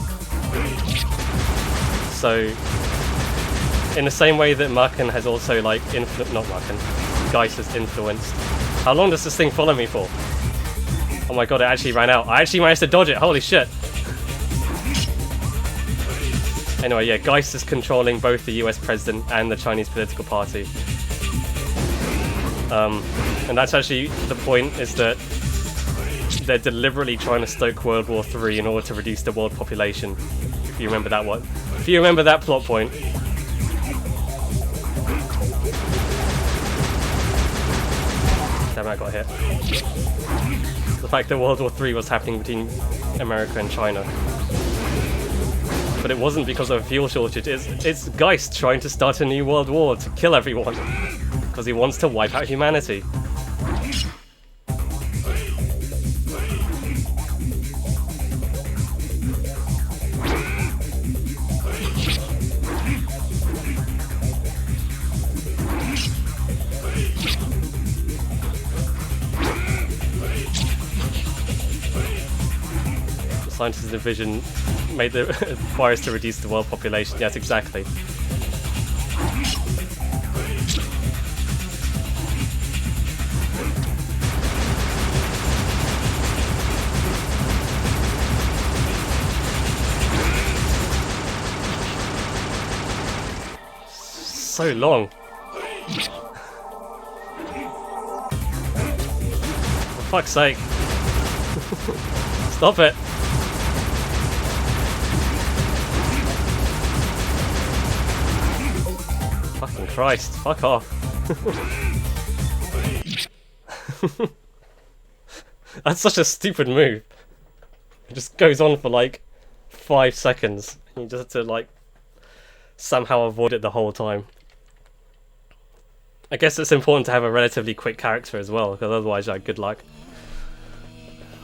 So in the same way that Maken has also like not Maken, Geist has influenced. How long does this thing follow me for? Oh my god, it actually ran out. I actually managed to dodge it. Holy shit. Anyway, yeah, Geist is controlling both the US president and the Chinese political party. And that's actually the point, is that they're deliberately trying to stoke World War III in order to reduce the world population. If you remember that one. If you remember that plot point. Damn, I got hit. The fact that World War III was happening between America and China. But it wasn't because of a fuel shortage, it's Geist trying to start a new world war to kill everyone. Because he wants to wipe out humanity. The scientists' division made the virus to reduce the world population. Yes, exactly. So long. fuck's sake. Stop it. Fucking Christ, fuck off. That's such a stupid move. It just goes on for like 5 seconds. You just have to like somehow avoid it the whole time. I guess it's important to have a relatively quick character as well, because otherwise, like, good luck.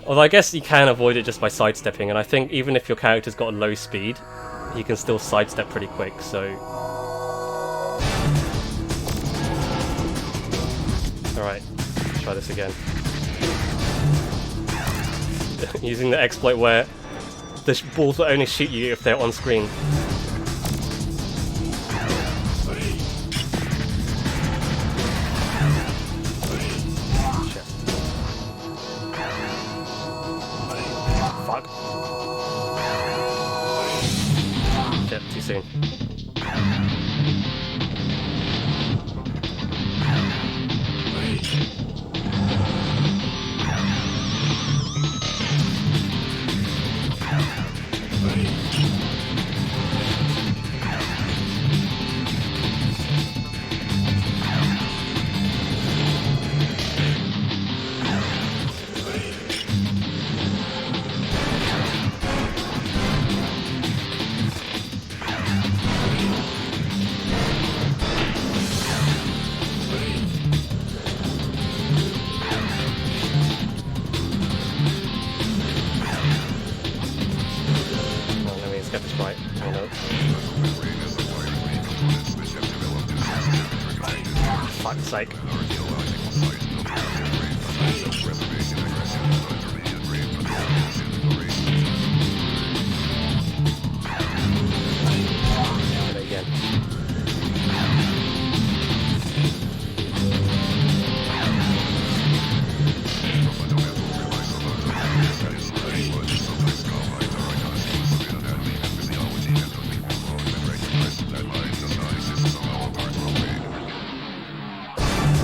Although I guess you can avoid it just by sidestepping, and I think even if your character's got a low speed, you can still sidestep pretty quick, so... Alright, let's try this again. Using the exploit where the balls will only shoot you if they're on screen. Too soon. Fuck's sake. Again.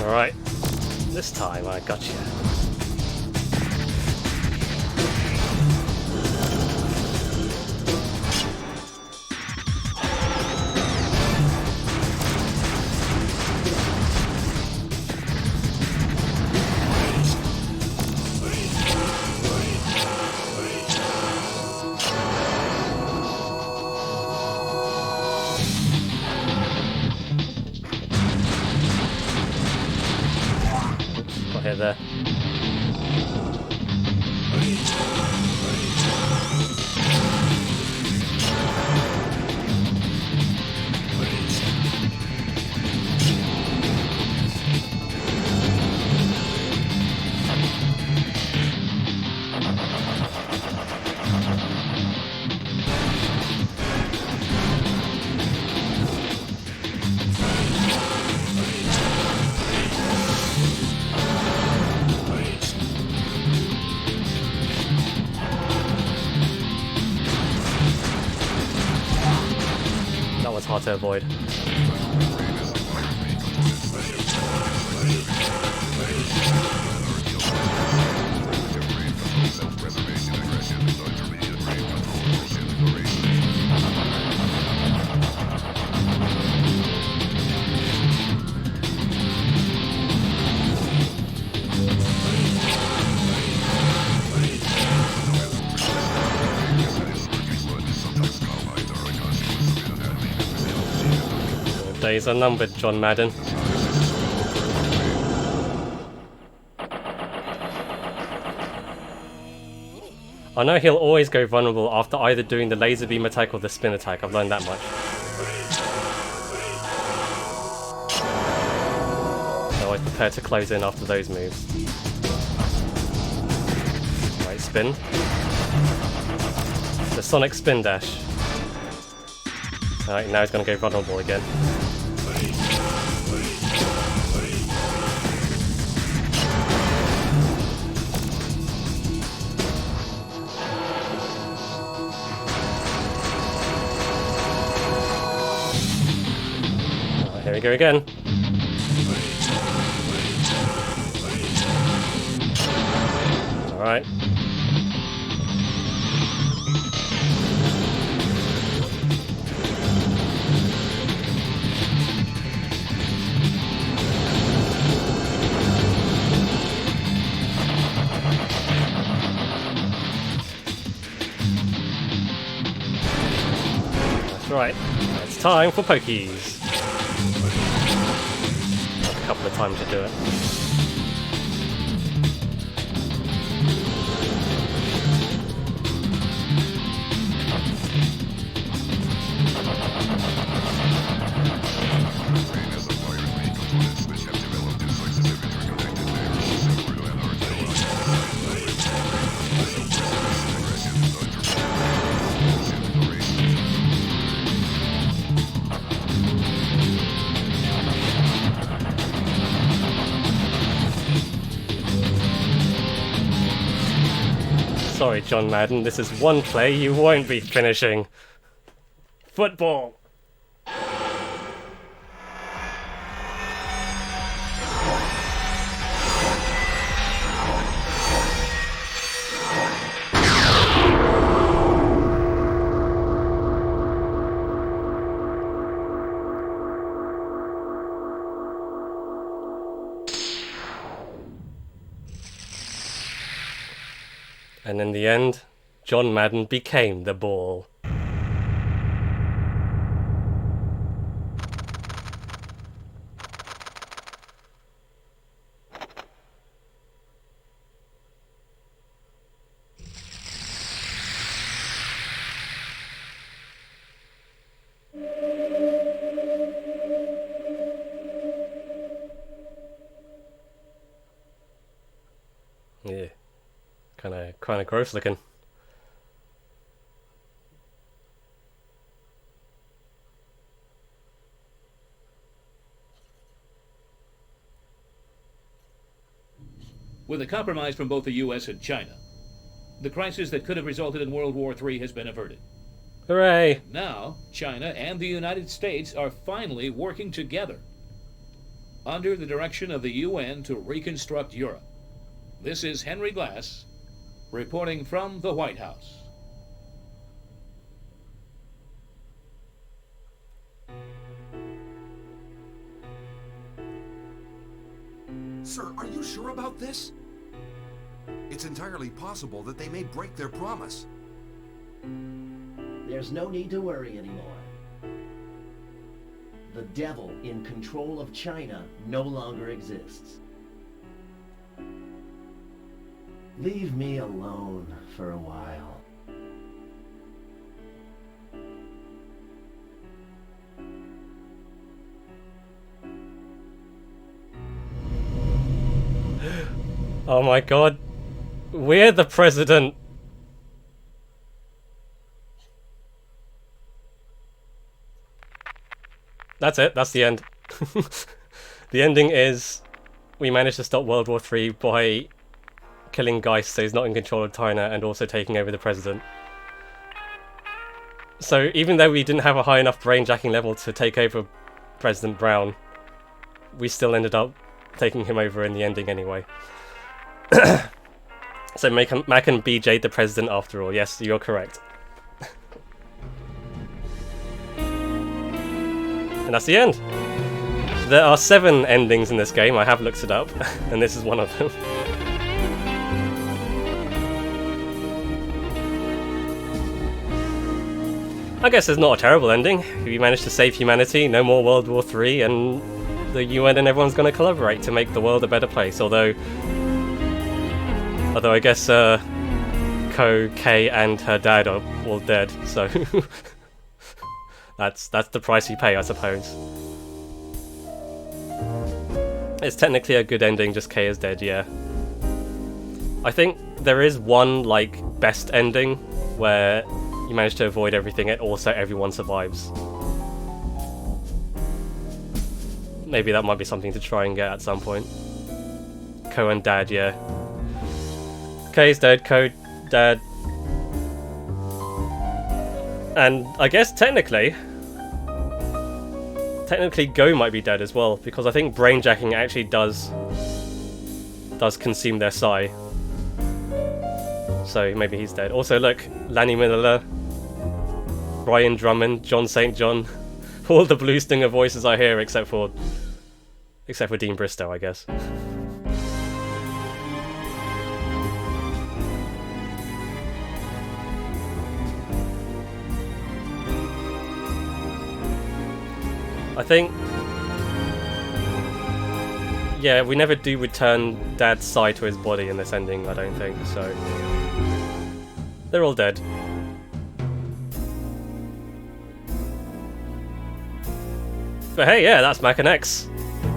Alright, this time I got you. Hit there. That was hard to avoid. Days are numbered, John Madden. I know he'll always go vulnerable after either doing the laser beam attack or the spin attack. I've learned that much. So I prepare to close in after those moves. Right, spin. The Sonic spin dash. Alright, now he's going to go vulnerable again. Alright, here we go again. Alright. That's right. It's time for pokies. A couple of times to do it. Sorry, John Madden, this is one play you won't be finishing. Football! And in the end, John Madden became the ball. Yeah. Kind of gross looking. With a compromise from both the US and China, the crisis that could have resulted in World War III has been averted. Hooray! Now, China and the United States are finally working together under the direction of the UN to reconstruct Europe. This is Henry Glass, reporting from the White House. Sir, are you sure about this? It's entirely possible that they may break their promise. There's no need to worry anymore. The devil in control of China no longer exists. Leave me alone for a while. Oh my god. We're the president. That's it. That's the end. The ending is we managed to stop World War III by killing Geist so he's not in control of China and also taking over the president. So even though we didn't have a high enough brainjacking level to take over President Brown, we still ended up taking him over in the ending anyway. So Maken BJ'd the president after all. Yes, you're correct. And that's the end. There are 7 endings in this game. I have looked it up, and this is one of them. I guess it's not a terrible ending. We managed to save humanity, no more World War III, and the UN and everyone's going to collaborate to make the world a better place. Although I guess Ko, Kay, and her dad are all dead, so that's the price you pay, I suppose. It's technically a good ending, just Kay is dead, yeah. I think there is one, like, best ending where you manage to avoid everything and also everyone survives. Maybe that might be something to try and get at some point. Ko and Dad, yeah. Kay's dead, Ko, Dad. And I guess technically Go might be dead as well, because I think brainjacking actually does consume their psi. so maybe he's dead. Also, look, Lanny Miller, Brian Drummond, John St. John, all the Blue Stinger voices I hear except for Dean Bristow, I guess. I think, yeah, we never do return Dad's side to his body in this ending, I don't think, so they're all dead. But hey, yeah, that's Maken X.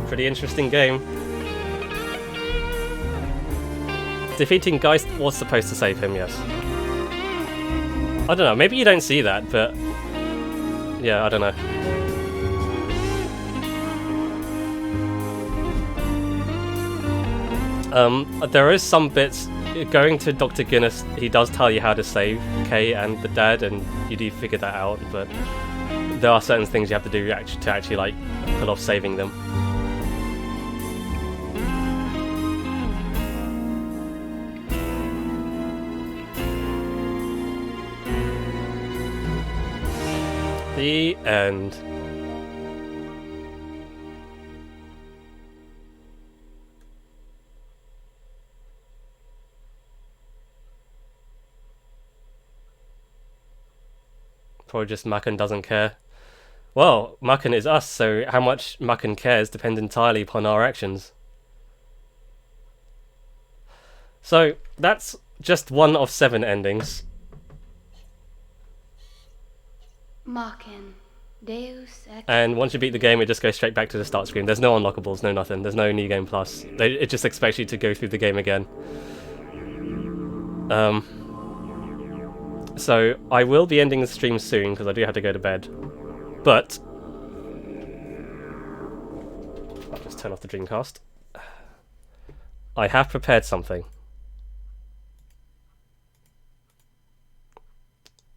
Pretty interesting game. Defeating Geist was supposed to save him, yes. I don't know, maybe you don't see that, but yeah, I don't know. There is some bits, going to Dr. Guinness, he does tell you how to save Kay and the dad, and you do figure that out, but there are certain things you have to do to actually like pull off saving them. The end. Probably just Maken doesn't care. Well, Maken is us, so how much Maken cares depends entirely upon our actions. So, that's just one of 7 endings. Maken, Deus Ex. And once you beat the game, it just goes straight back to the start screen. There's no unlockables, no nothing. There's no New Game Plus. It just expects you to go through the game again. So, I will be ending the stream soon, because I do have to go to bed. But I'll just turn off the Dreamcast. I have prepared something.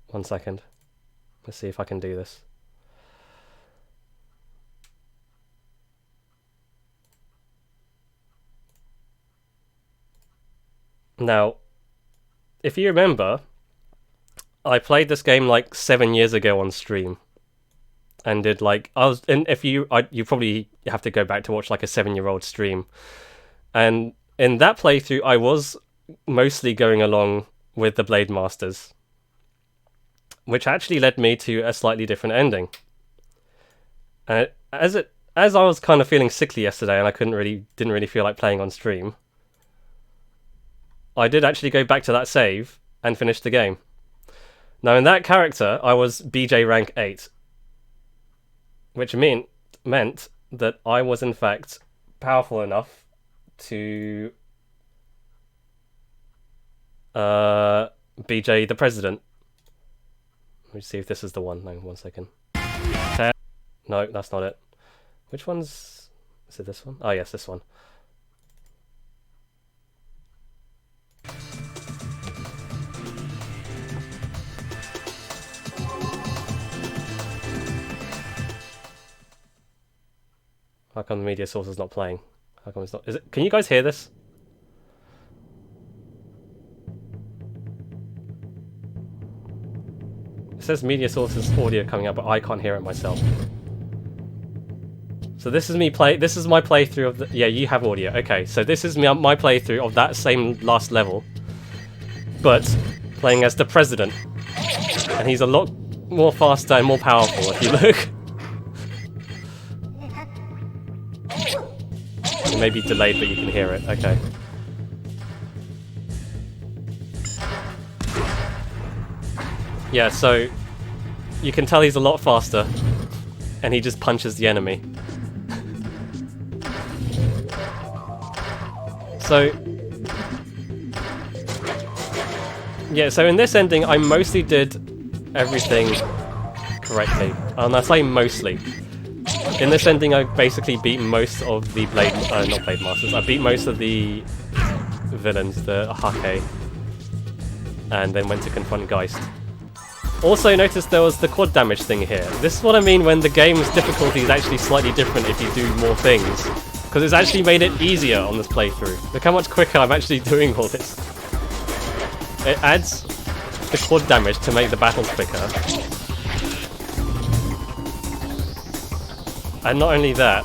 One second. Let's see if I can do this. Now, if you remember, I played this game like 7 years ago on stream, and did like you probably have to go back to watch like a 7-year-old stream, and in that playthrough I was mostly going along with the Blade Masters, which actually led me to a slightly different ending. And as I was kind of feeling sickly yesterday, and I didn't really feel like playing on stream, I did actually go back to that save and finish the game. Now, in that character, I was BJ rank 8, which meant that I was, in fact, powerful enough to BJ the President. Let me see if this is the one. No, one second. No, that's not it. Which one's... Is it this one? Oh, yes, this one. How come the media source is not playing? How come it's not? Is it? Can you guys hear this? It says media sources audio coming up, but I can't hear it myself. So this is me This is my playthrough of the. Yeah, you have audio. Okay, so this is my playthrough of that same last level, but playing as the President, and he's a lot more faster and more powerful. If you look. It may be delayed, but you can hear it. Okay. Yeah, so you can tell he's a lot faster, and he just punches the enemy. So yeah, so in this ending, I mostly did everything correctly, and I say mostly. In this ending, I basically beat most of the not Blade Masters. I beat most of the villains, the Hakke, and then went to confront Geist. Also, notice there was the quad damage thing here. This is what I mean when the game's difficulty is actually slightly different if you do more things, because it's actually made it easier on this playthrough. Look how much quicker I'm actually doing all this. it adds the quad damage to make the battles quicker. And not only that,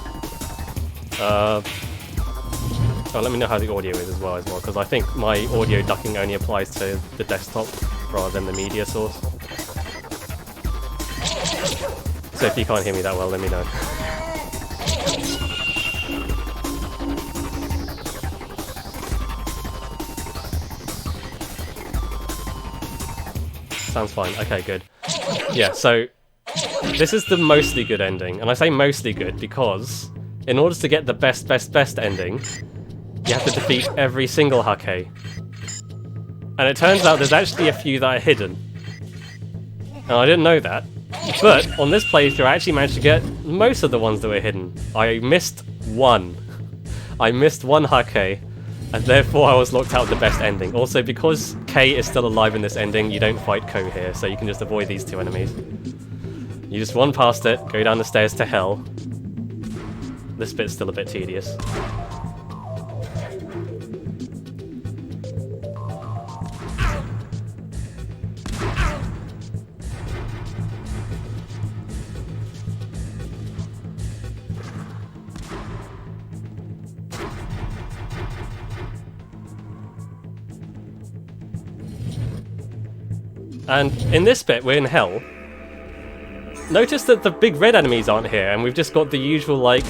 oh, let me know how the audio is as well, because I think my audio ducking only applies to the desktop rather than the media source. So if you can't hear me that well, let me know. Sounds fine. Okay, good. Yeah, so this is the mostly good ending, and I say mostly good because in order to get the best ending, you have to defeat every single Hakke. And it turns out there's actually a few that are hidden. And I didn't know that. But on this playthrough I actually managed to get most of the ones that were hidden. I missed one. I missed one Hakke, and therefore I was locked out of the best ending. Also, because K is still alive in this ending, you don't fight Ko here, so you can just avoid these two enemies. You just run past it, go down the stairs to hell. This bit's still a bit tedious. And in this bit, we're in hell. Notice that the big red enemies aren't here, and we've just got the usual, like,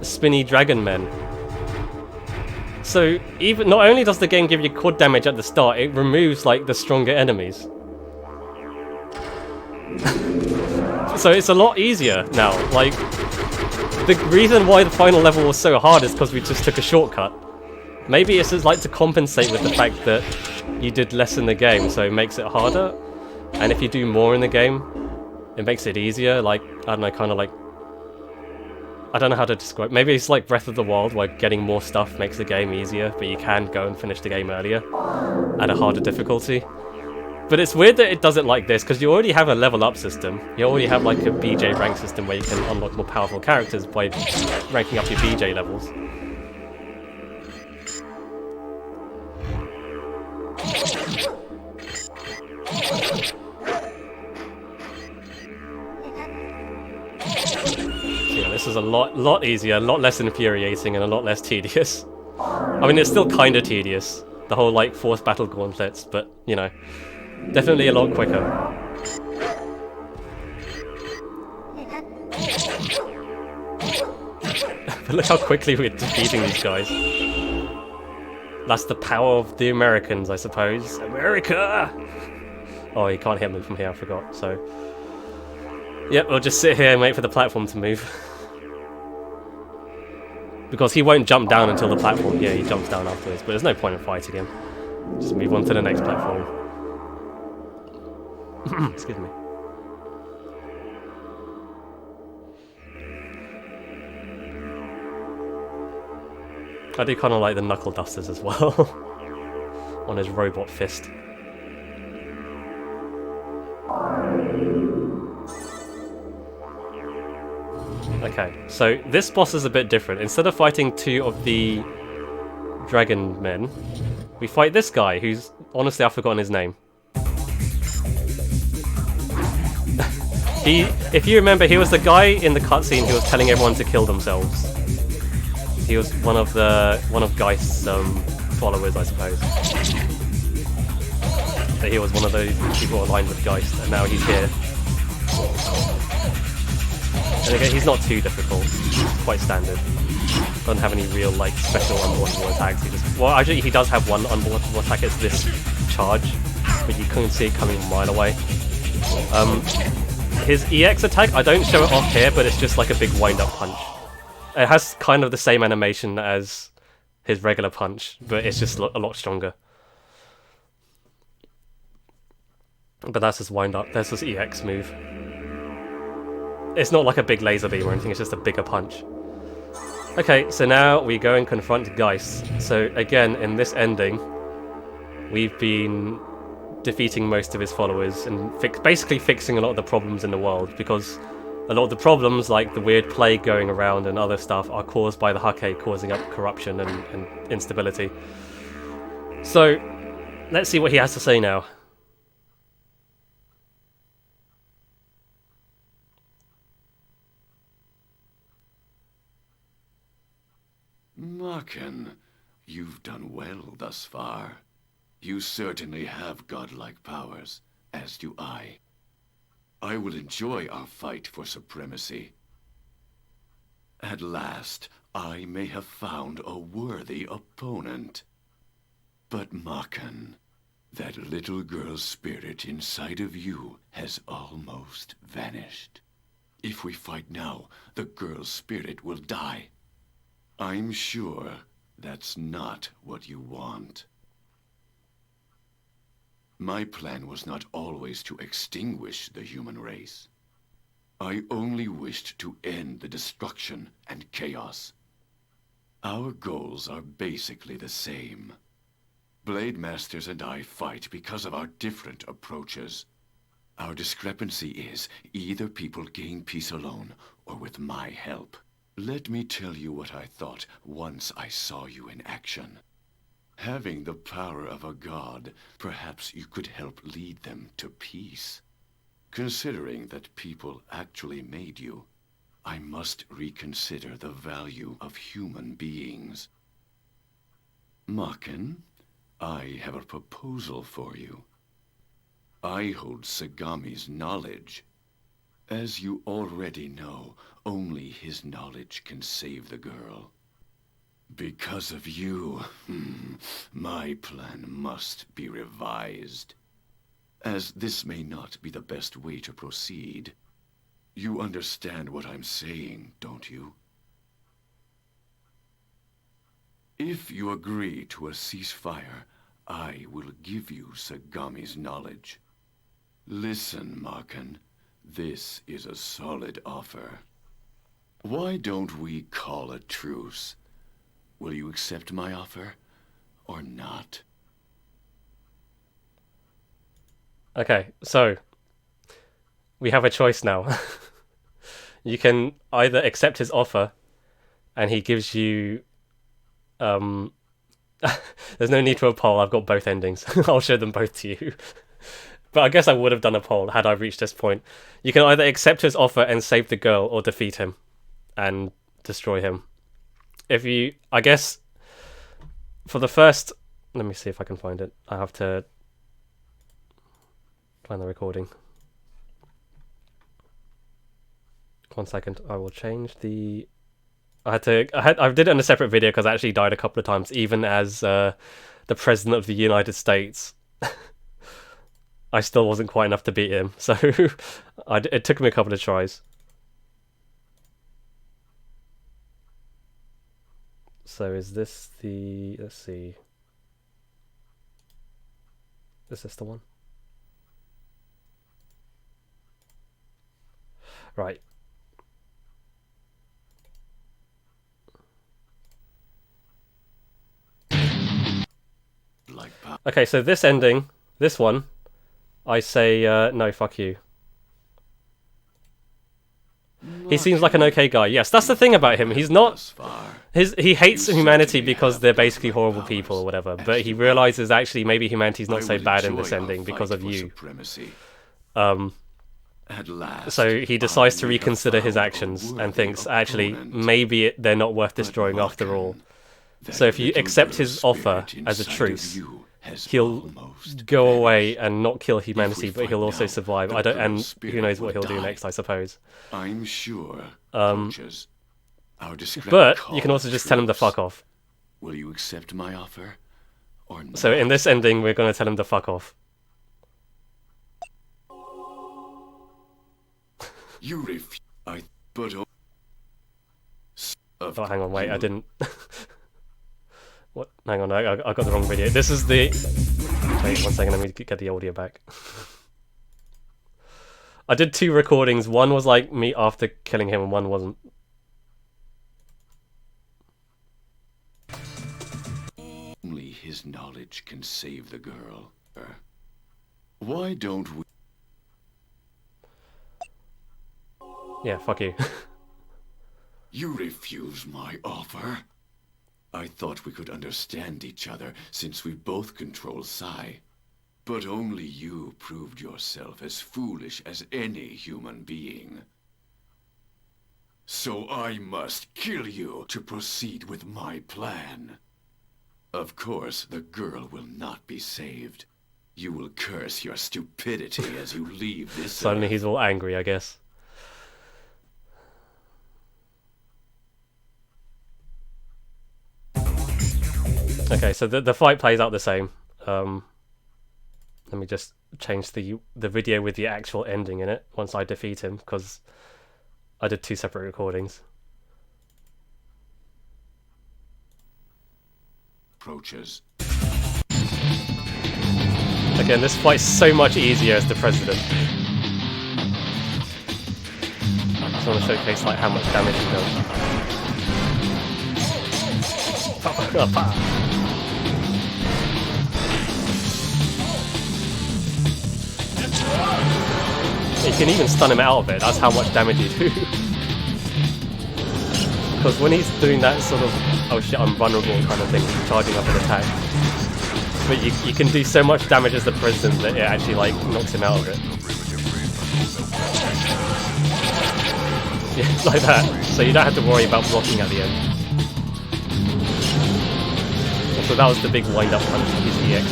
spinny dragon men. So, even not only does the game give you quad damage at the start, it removes, like, the stronger enemies. So it's a lot easier now. Like, the reason why the final level was so hard is because we just took a shortcut. Maybe it's just, like, to compensate with the fact that you did less in the game, so it makes it harder. And if you do more in the game, it makes it easier. Like, I don't know, kind of like... I don't know how to describe... Maybe it's like Breath of the Wild, where getting more stuff makes the game easier, but you can go and finish the game earlier at a harder difficulty. But it's weird that it does it like this, because you already have a level up system. You already have like a BJ rank system where you can unlock more powerful characters by ranking up your BJ levels. Yeah, this is a lot easier, a lot less infuriating, and a lot less tedious. I mean, it's still kind of tedious, the whole like forced battle gauntlets, but you know, definitely a lot quicker. But look how quickly we're defeating these guys. That's the power of the Americans, I suppose. America! Oh, you can't hit me from here, I forgot, so... Yep, we'll just sit here and wait for the platform to move. Because he won't jump down until the platform... Yeah, he jumps down afterwards, but there's no point in fighting him. Just move on to the next platform. Excuse me. I do kind of like the knuckle dusters as well. On his robot fist. Okay, so this boss is a bit different. Instead of fighting two of the dragon men, we fight this guy who's... Honestly, I've forgotten his name. If you remember, he was the guy in the cutscene who was telling everyone to kill themselves. He was one of Geist's followers, I suppose. So he was one of those people aligned with Geist, and now he's here. And again, he's not too difficult. He's quite standard. Doesn't have any real like special unwatchable attacks. Well, actually, he does have one unwatchable attack. It's this charge, but you couldn't see it coming a mile away. His EX attack, I don't show it off here, but it's just like a big wind-up punch. It has kind of the same animation as his regular punch, but it's just a lot stronger. But that's his wind-up. That's his EX move. It's not like a big laser beam or anything, it's just a bigger punch. Okay, so now we go and confront Geist. So again, in this ending, we've been defeating most of his followers and basically fixing a lot of the problems in the world, because a lot of the problems, like the weird plague going around and other stuff, are caused by the Hakke causing up corruption and instability. So Let's see what he has to say now. Maken, you've done well thus far. You certainly have godlike powers, as do I. I will enjoy our fight for supremacy. At last, I may have found a worthy opponent. But Maken, that little girl's spirit inside of you has almost vanished. If we fight now, the girl's spirit will die. I'm sure that's not what you want. My plan was not always to extinguish the human race. I only wished to end the destruction and chaos. Our goals are basically the same. Blade Masters and I fight because of our different approaches. Our discrepancy is either people gain peace alone or with my help. Let me tell you what I thought once I saw you in action. Having the power of a god, perhaps you could help lead them to peace. Considering that people actually made you, I must reconsider the value of human beings. Maken, I have a proposal for you. I hold Sagami's knowledge. As you already know, only his knowledge can save the girl. Because of you, my plan must be revised. As this may not be the best way to proceed. You understand what I'm saying, don't you? If you agree to a ceasefire, I will give you Sagami's knowledge. Listen, Maken. This is a solid offer. Why don't we call a truce? Will you accept my offer, or not? Okay, so we have a choice now. You can either accept his offer, and he gives you... There's no need for a poll, I've got both endings. I'll show them both to you. But I guess I would have done a poll had I reached this point. You can either accept his offer and save the girl, or defeat him and destroy him. If you... I guess... For the first... Let me see if I can find it. I have to... find the recording. 1 second. I will change the... I did it in a separate video because I actually died a couple of times, even as the President of the United States. I still wasn't quite enough to beat him, so it took me a couple of tries. So is this the... let's see. Is this the one? Right. Okay, so this ending, this one, I say, no, fuck you. He seems like an okay guy. Yes, that's the thing about him. He's not... He hates humanity because they're basically horrible people or whatever, but he realizes actually maybe humanity's not so bad in this ending because of you. So he decides to reconsider his actions and thinks, actually, maybe they're not worth destroying after all. So if you accept his offer as a truce, he'll go away and not kill humanity, but he'll also survive. And who knows what he'll do next, I suppose. I'm sure. But you can also just tell him to fuck off. Will you accept my offer, or not? So in this ending, we're going to tell him to fuck off. You refuse. Oh, hang on, wait, I didn't. What? Hang on, I got the wrong video. This is the... Wait, 1 second, let me get the audio back. I did 2 recordings. One was like me after killing him, and one wasn't. Only his knowledge can save the girl. Why don't we... Yeah, fuck you. You refuse my offer? I thought we could understand each other since we both control Psi. But only you proved yourself as foolish as any human being. So I must kill you to proceed with my plan. Of course, the girl will not be saved. You will curse your stupidity as you leave this Suddenly earth. he's all angry, I guess. Okay, so the fight plays out the same. Let me just change the video with the actual ending in it once I defeat him, because I did 2 separate recordings. Approaches. Again, this fight's so much easier as the president. I just want to showcase like how much damage he does. You can even stun him out of it, that's how much damage you do. Because when he's doing that sort of, oh shit, I'm vulnerable kind of thing, he's charging up an attack. But you can do so much damage as the president that it actually like knocks him out of it. Yeah, like that. So you don't have to worry about blocking at the end. So that was the big wind-up punch of his EX.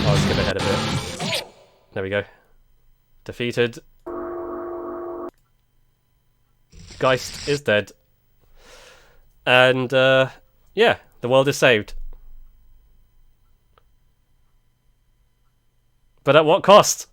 I'll skip ahead a bit. There we go. Defeated. Geist is dead. And, yeah, the world is saved. But at what cost?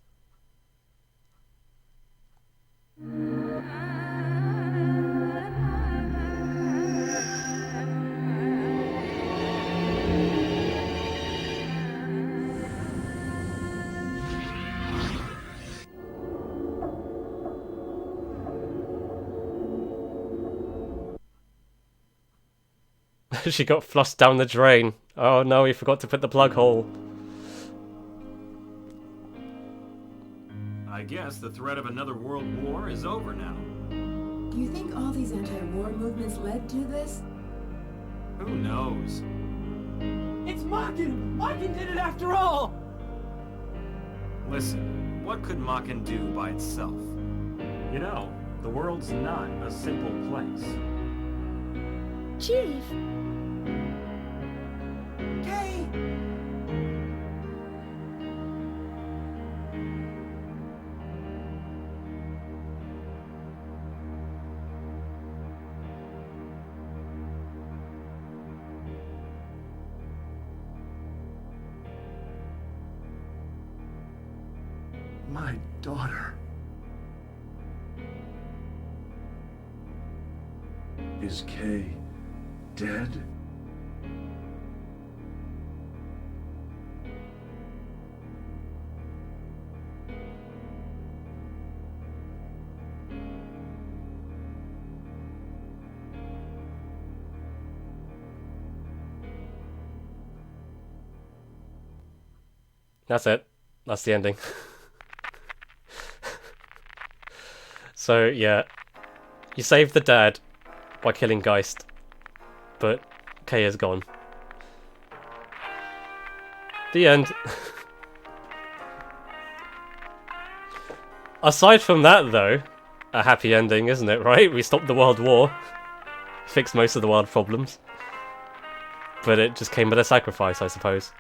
She got flushed down the drain. Oh no, we forgot to put the plug hole. I guess the threat of another world war is over now. Do you think all these anti-war movements led to this? Who knows? It's Maken! Maken did it after all! Listen, what could Maken do by itself? You know, the world's not a simple place. Chief! Kay! My daughter. Is Kay dead? That's it. That's the ending. So, yeah. You saved the dad by killing Geist, but Kay is gone. The end. Aside from that, though, a happy ending, isn't it, right? We stopped the World War. Fixed most of the world problems. But it just came with a sacrifice, I suppose.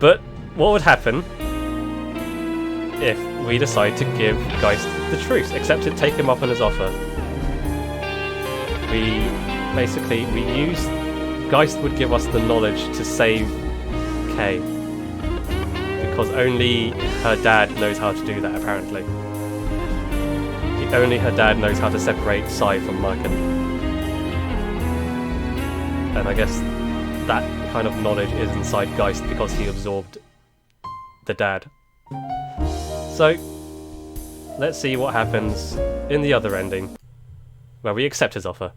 But what would happen if we decide to give Geist the truce, accept it, take him up on his offer? We use Geist would give us the knowledge to save Kay, because only her dad knows how to do that. Apparently, only her dad knows how to separate Psi from Maken, and I guess that kind of knowledge is inside Geist because he absorbed the dad. So, let's see what happens in the other ending, where we accept his offer.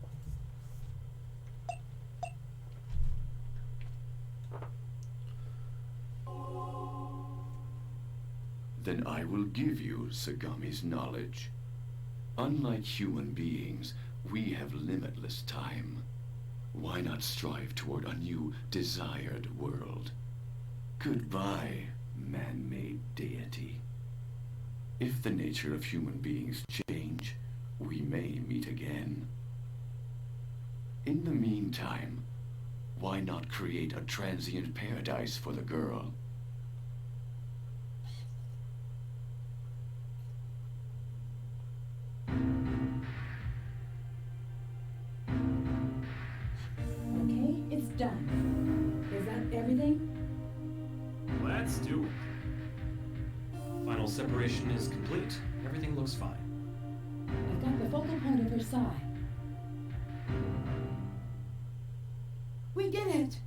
Then I will give you Sagami's knowledge. Unlike human beings, We have limitless time. Why not strive toward a new, desired world? Goodbye, man-made deity. If the nature of human beings change, we may meet again. In the meantime, why not create a transient paradise for the girl? Okay, it's done. Is that everything? Let's do it. Final separation is complete. Everything looks fine. I've got the focal point of her psi. We did it!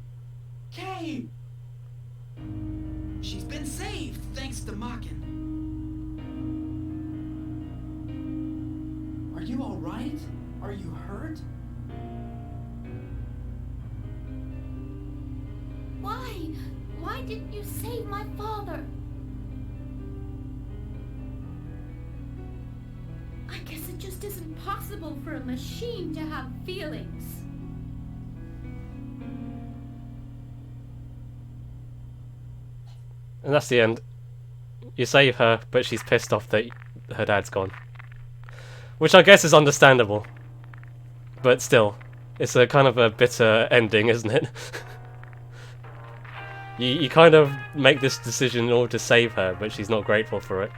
Kay! She's been saved, thanks to Maken. Are you alright? Are you hurt? Why? Why didn't you save my father? I guess it just isn't possible for a machine to have feelings. And that's the end. You save her, but she's pissed off that her dad's gone. Which I guess is understandable. But still, it's a kind of a bitter ending, isn't it? you kind of make this decision in order to save her, but she's not grateful for it.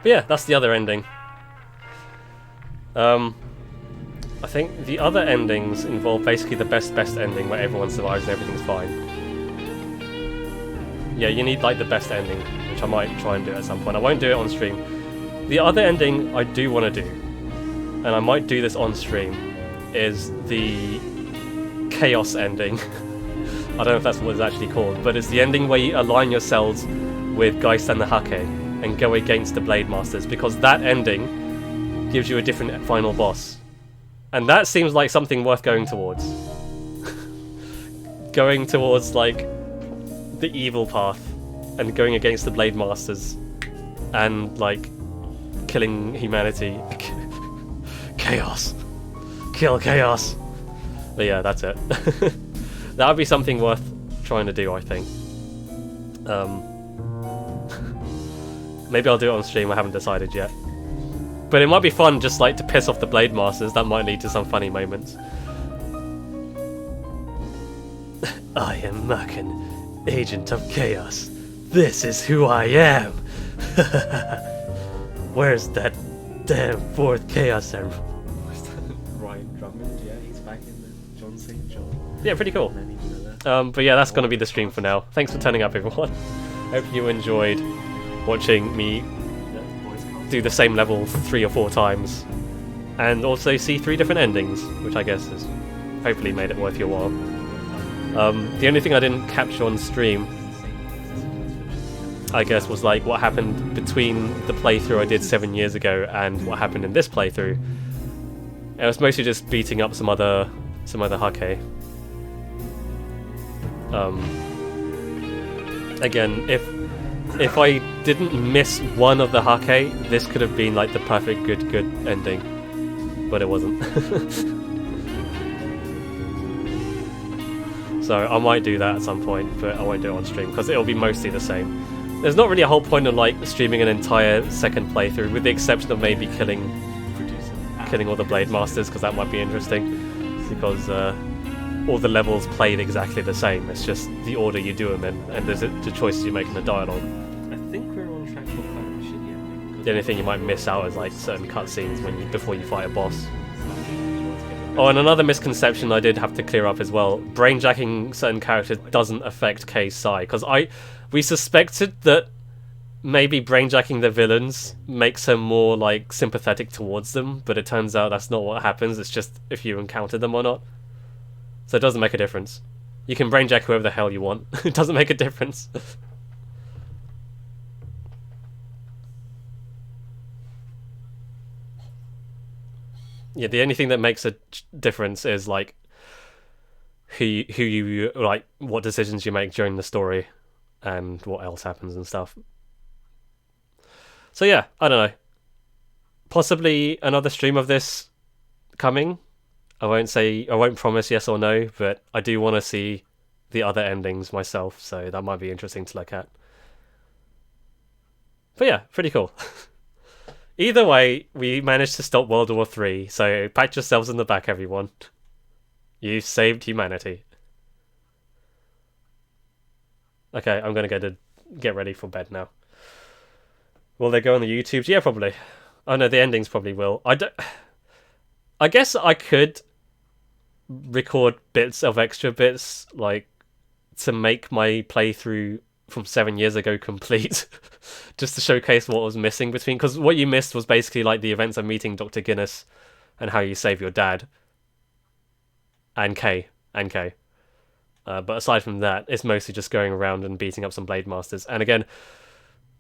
But yeah, that's the other ending. I think the other endings involve basically the best ending where everyone survives and everything's fine. Yeah, you need like the best ending, which I might try and do at some point. I won't do it on stream. The other ending I do want to do, and I might do this on stream, is the chaos ending. I don't know if that's what it's actually called, but it's the ending where you align your cells with Geist and the Hakke and go against the Blade Masters, because that ending gives you a different final boss. And that seems like something worth going towards. Going towards, like, the evil path and going against the Blade Masters and, like, killing humanity. Chaos. Kill chaos. But yeah, that's it. That would be something worth trying to do, I think. Maybe I'll do it on stream, I haven't decided yet. But it might be fun just like to piss off the Blade Masters, that might lead to some funny moments. I am Maken, Agent of Chaos. This is who I am! Where's that damn fourth Chaos Emerald? Ryan Drummond, yeah, he's back in the John St. John. Yeah, pretty cool. But yeah, that's going to be the stream for now. Thanks for turning up, everyone. Hope you enjoyed watching me do the same level 3 or 4 times, and also see 3 different endings, which I guess has hopefully made it worth your while. The only thing I didn't capture on stream, I guess, was like what happened between the playthrough I did 7 years ago and what happened in this playthrough. It was mostly just beating up some other Hakke. Again, if I didn't miss one of the Hakke, this could have been like the perfect good ending, but it wasn't. So I might do that at some point, but I won't do it on stream because it'll be mostly the same. There's not really a whole point of like streaming an entire second playthrough, with the exception of maybe killing all the Blade Masters, because that might be interesting, because all the levels played exactly the same. It's just the order you do them in, and there's the choices you make in the dialogue. I think we're on track for kind of a shitty ending. The only thing you might miss out is like certain cutscenes before you fight a boss. Oh, and another misconception I did have to clear up as well. Brainjacking certain characters doesn't affect Kay's psi, because we suspected that maybe brainjacking the villains makes her more like sympathetic towards them, but it turns out that's not what happens. It's just if you encounter them or not. So it doesn't make a difference. You can brainjack whoever the hell you want. It doesn't make a difference. Yeah, the only thing that makes a difference is like who you like, what decisions you make during the story. and what else happens and stuff. So yeah, I don't know. Possibly another stream of this coming. I won't promise yes or no, but I do want to see the other endings myself, so that might be interesting to look at. But yeah, pretty cool. Either way, we managed to stop World War III, so pat yourselves in the back, everyone. You saved humanity. Okay, I'm gonna go to get ready for bed now. Will they go on the YouTubes? Yeah, probably. Oh no, the endings probably will. I guess I could record bits of extra bits, like, to make my playthrough from 7 years ago complete. Just to showcase what was missing between, because what you missed was basically like the events of meeting Dr. Guinness and how you save your dad. And K. But aside from that, it's mostly just going around and beating up some Blade Masters. And again,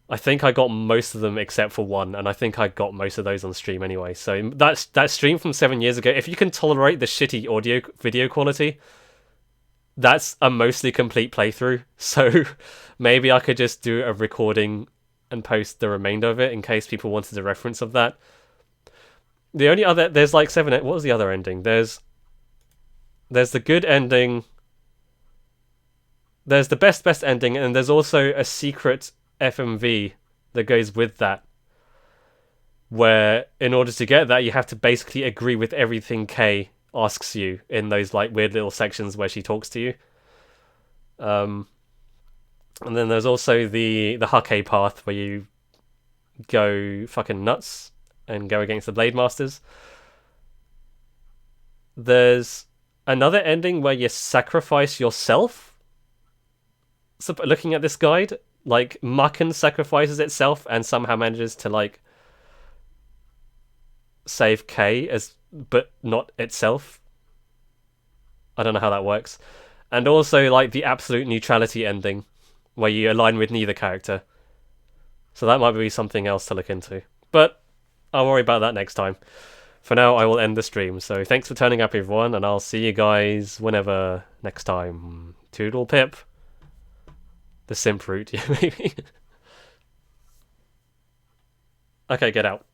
I think I got most of them except for one, and I think I got most of those on stream anyway. So that stream from 7 years ago, if you can tolerate the shitty audio video quality, that's a mostly complete playthrough. So maybe I could just do a recording and post the remainder of it in case people wanted a reference of that. The only other, there's like what was the other ending? There's the good ending. There's the best ending, and there's also a secret FMV that goes with that, where in order to get that you have to basically agree with everything Kay asks you in those like weird little sections where she talks to you. And then there's also the Hakke path where you go fucking nuts and go against the Blade Masters. There's another ending where you sacrifice yourself. So looking at this guide, like, Maken sacrifices itself and somehow manages to, like, save Kay, but not itself. I don't know how that works. And also, like, the absolute neutrality ending, where you align with neither character. So that might be something else to look into. But I'll worry about that next time. For now, I will end the stream. So thanks for turning up, everyone, and I'll see you guys whenever next time. Toodle pip. The simp route, yeah, maybe. Okay, get out.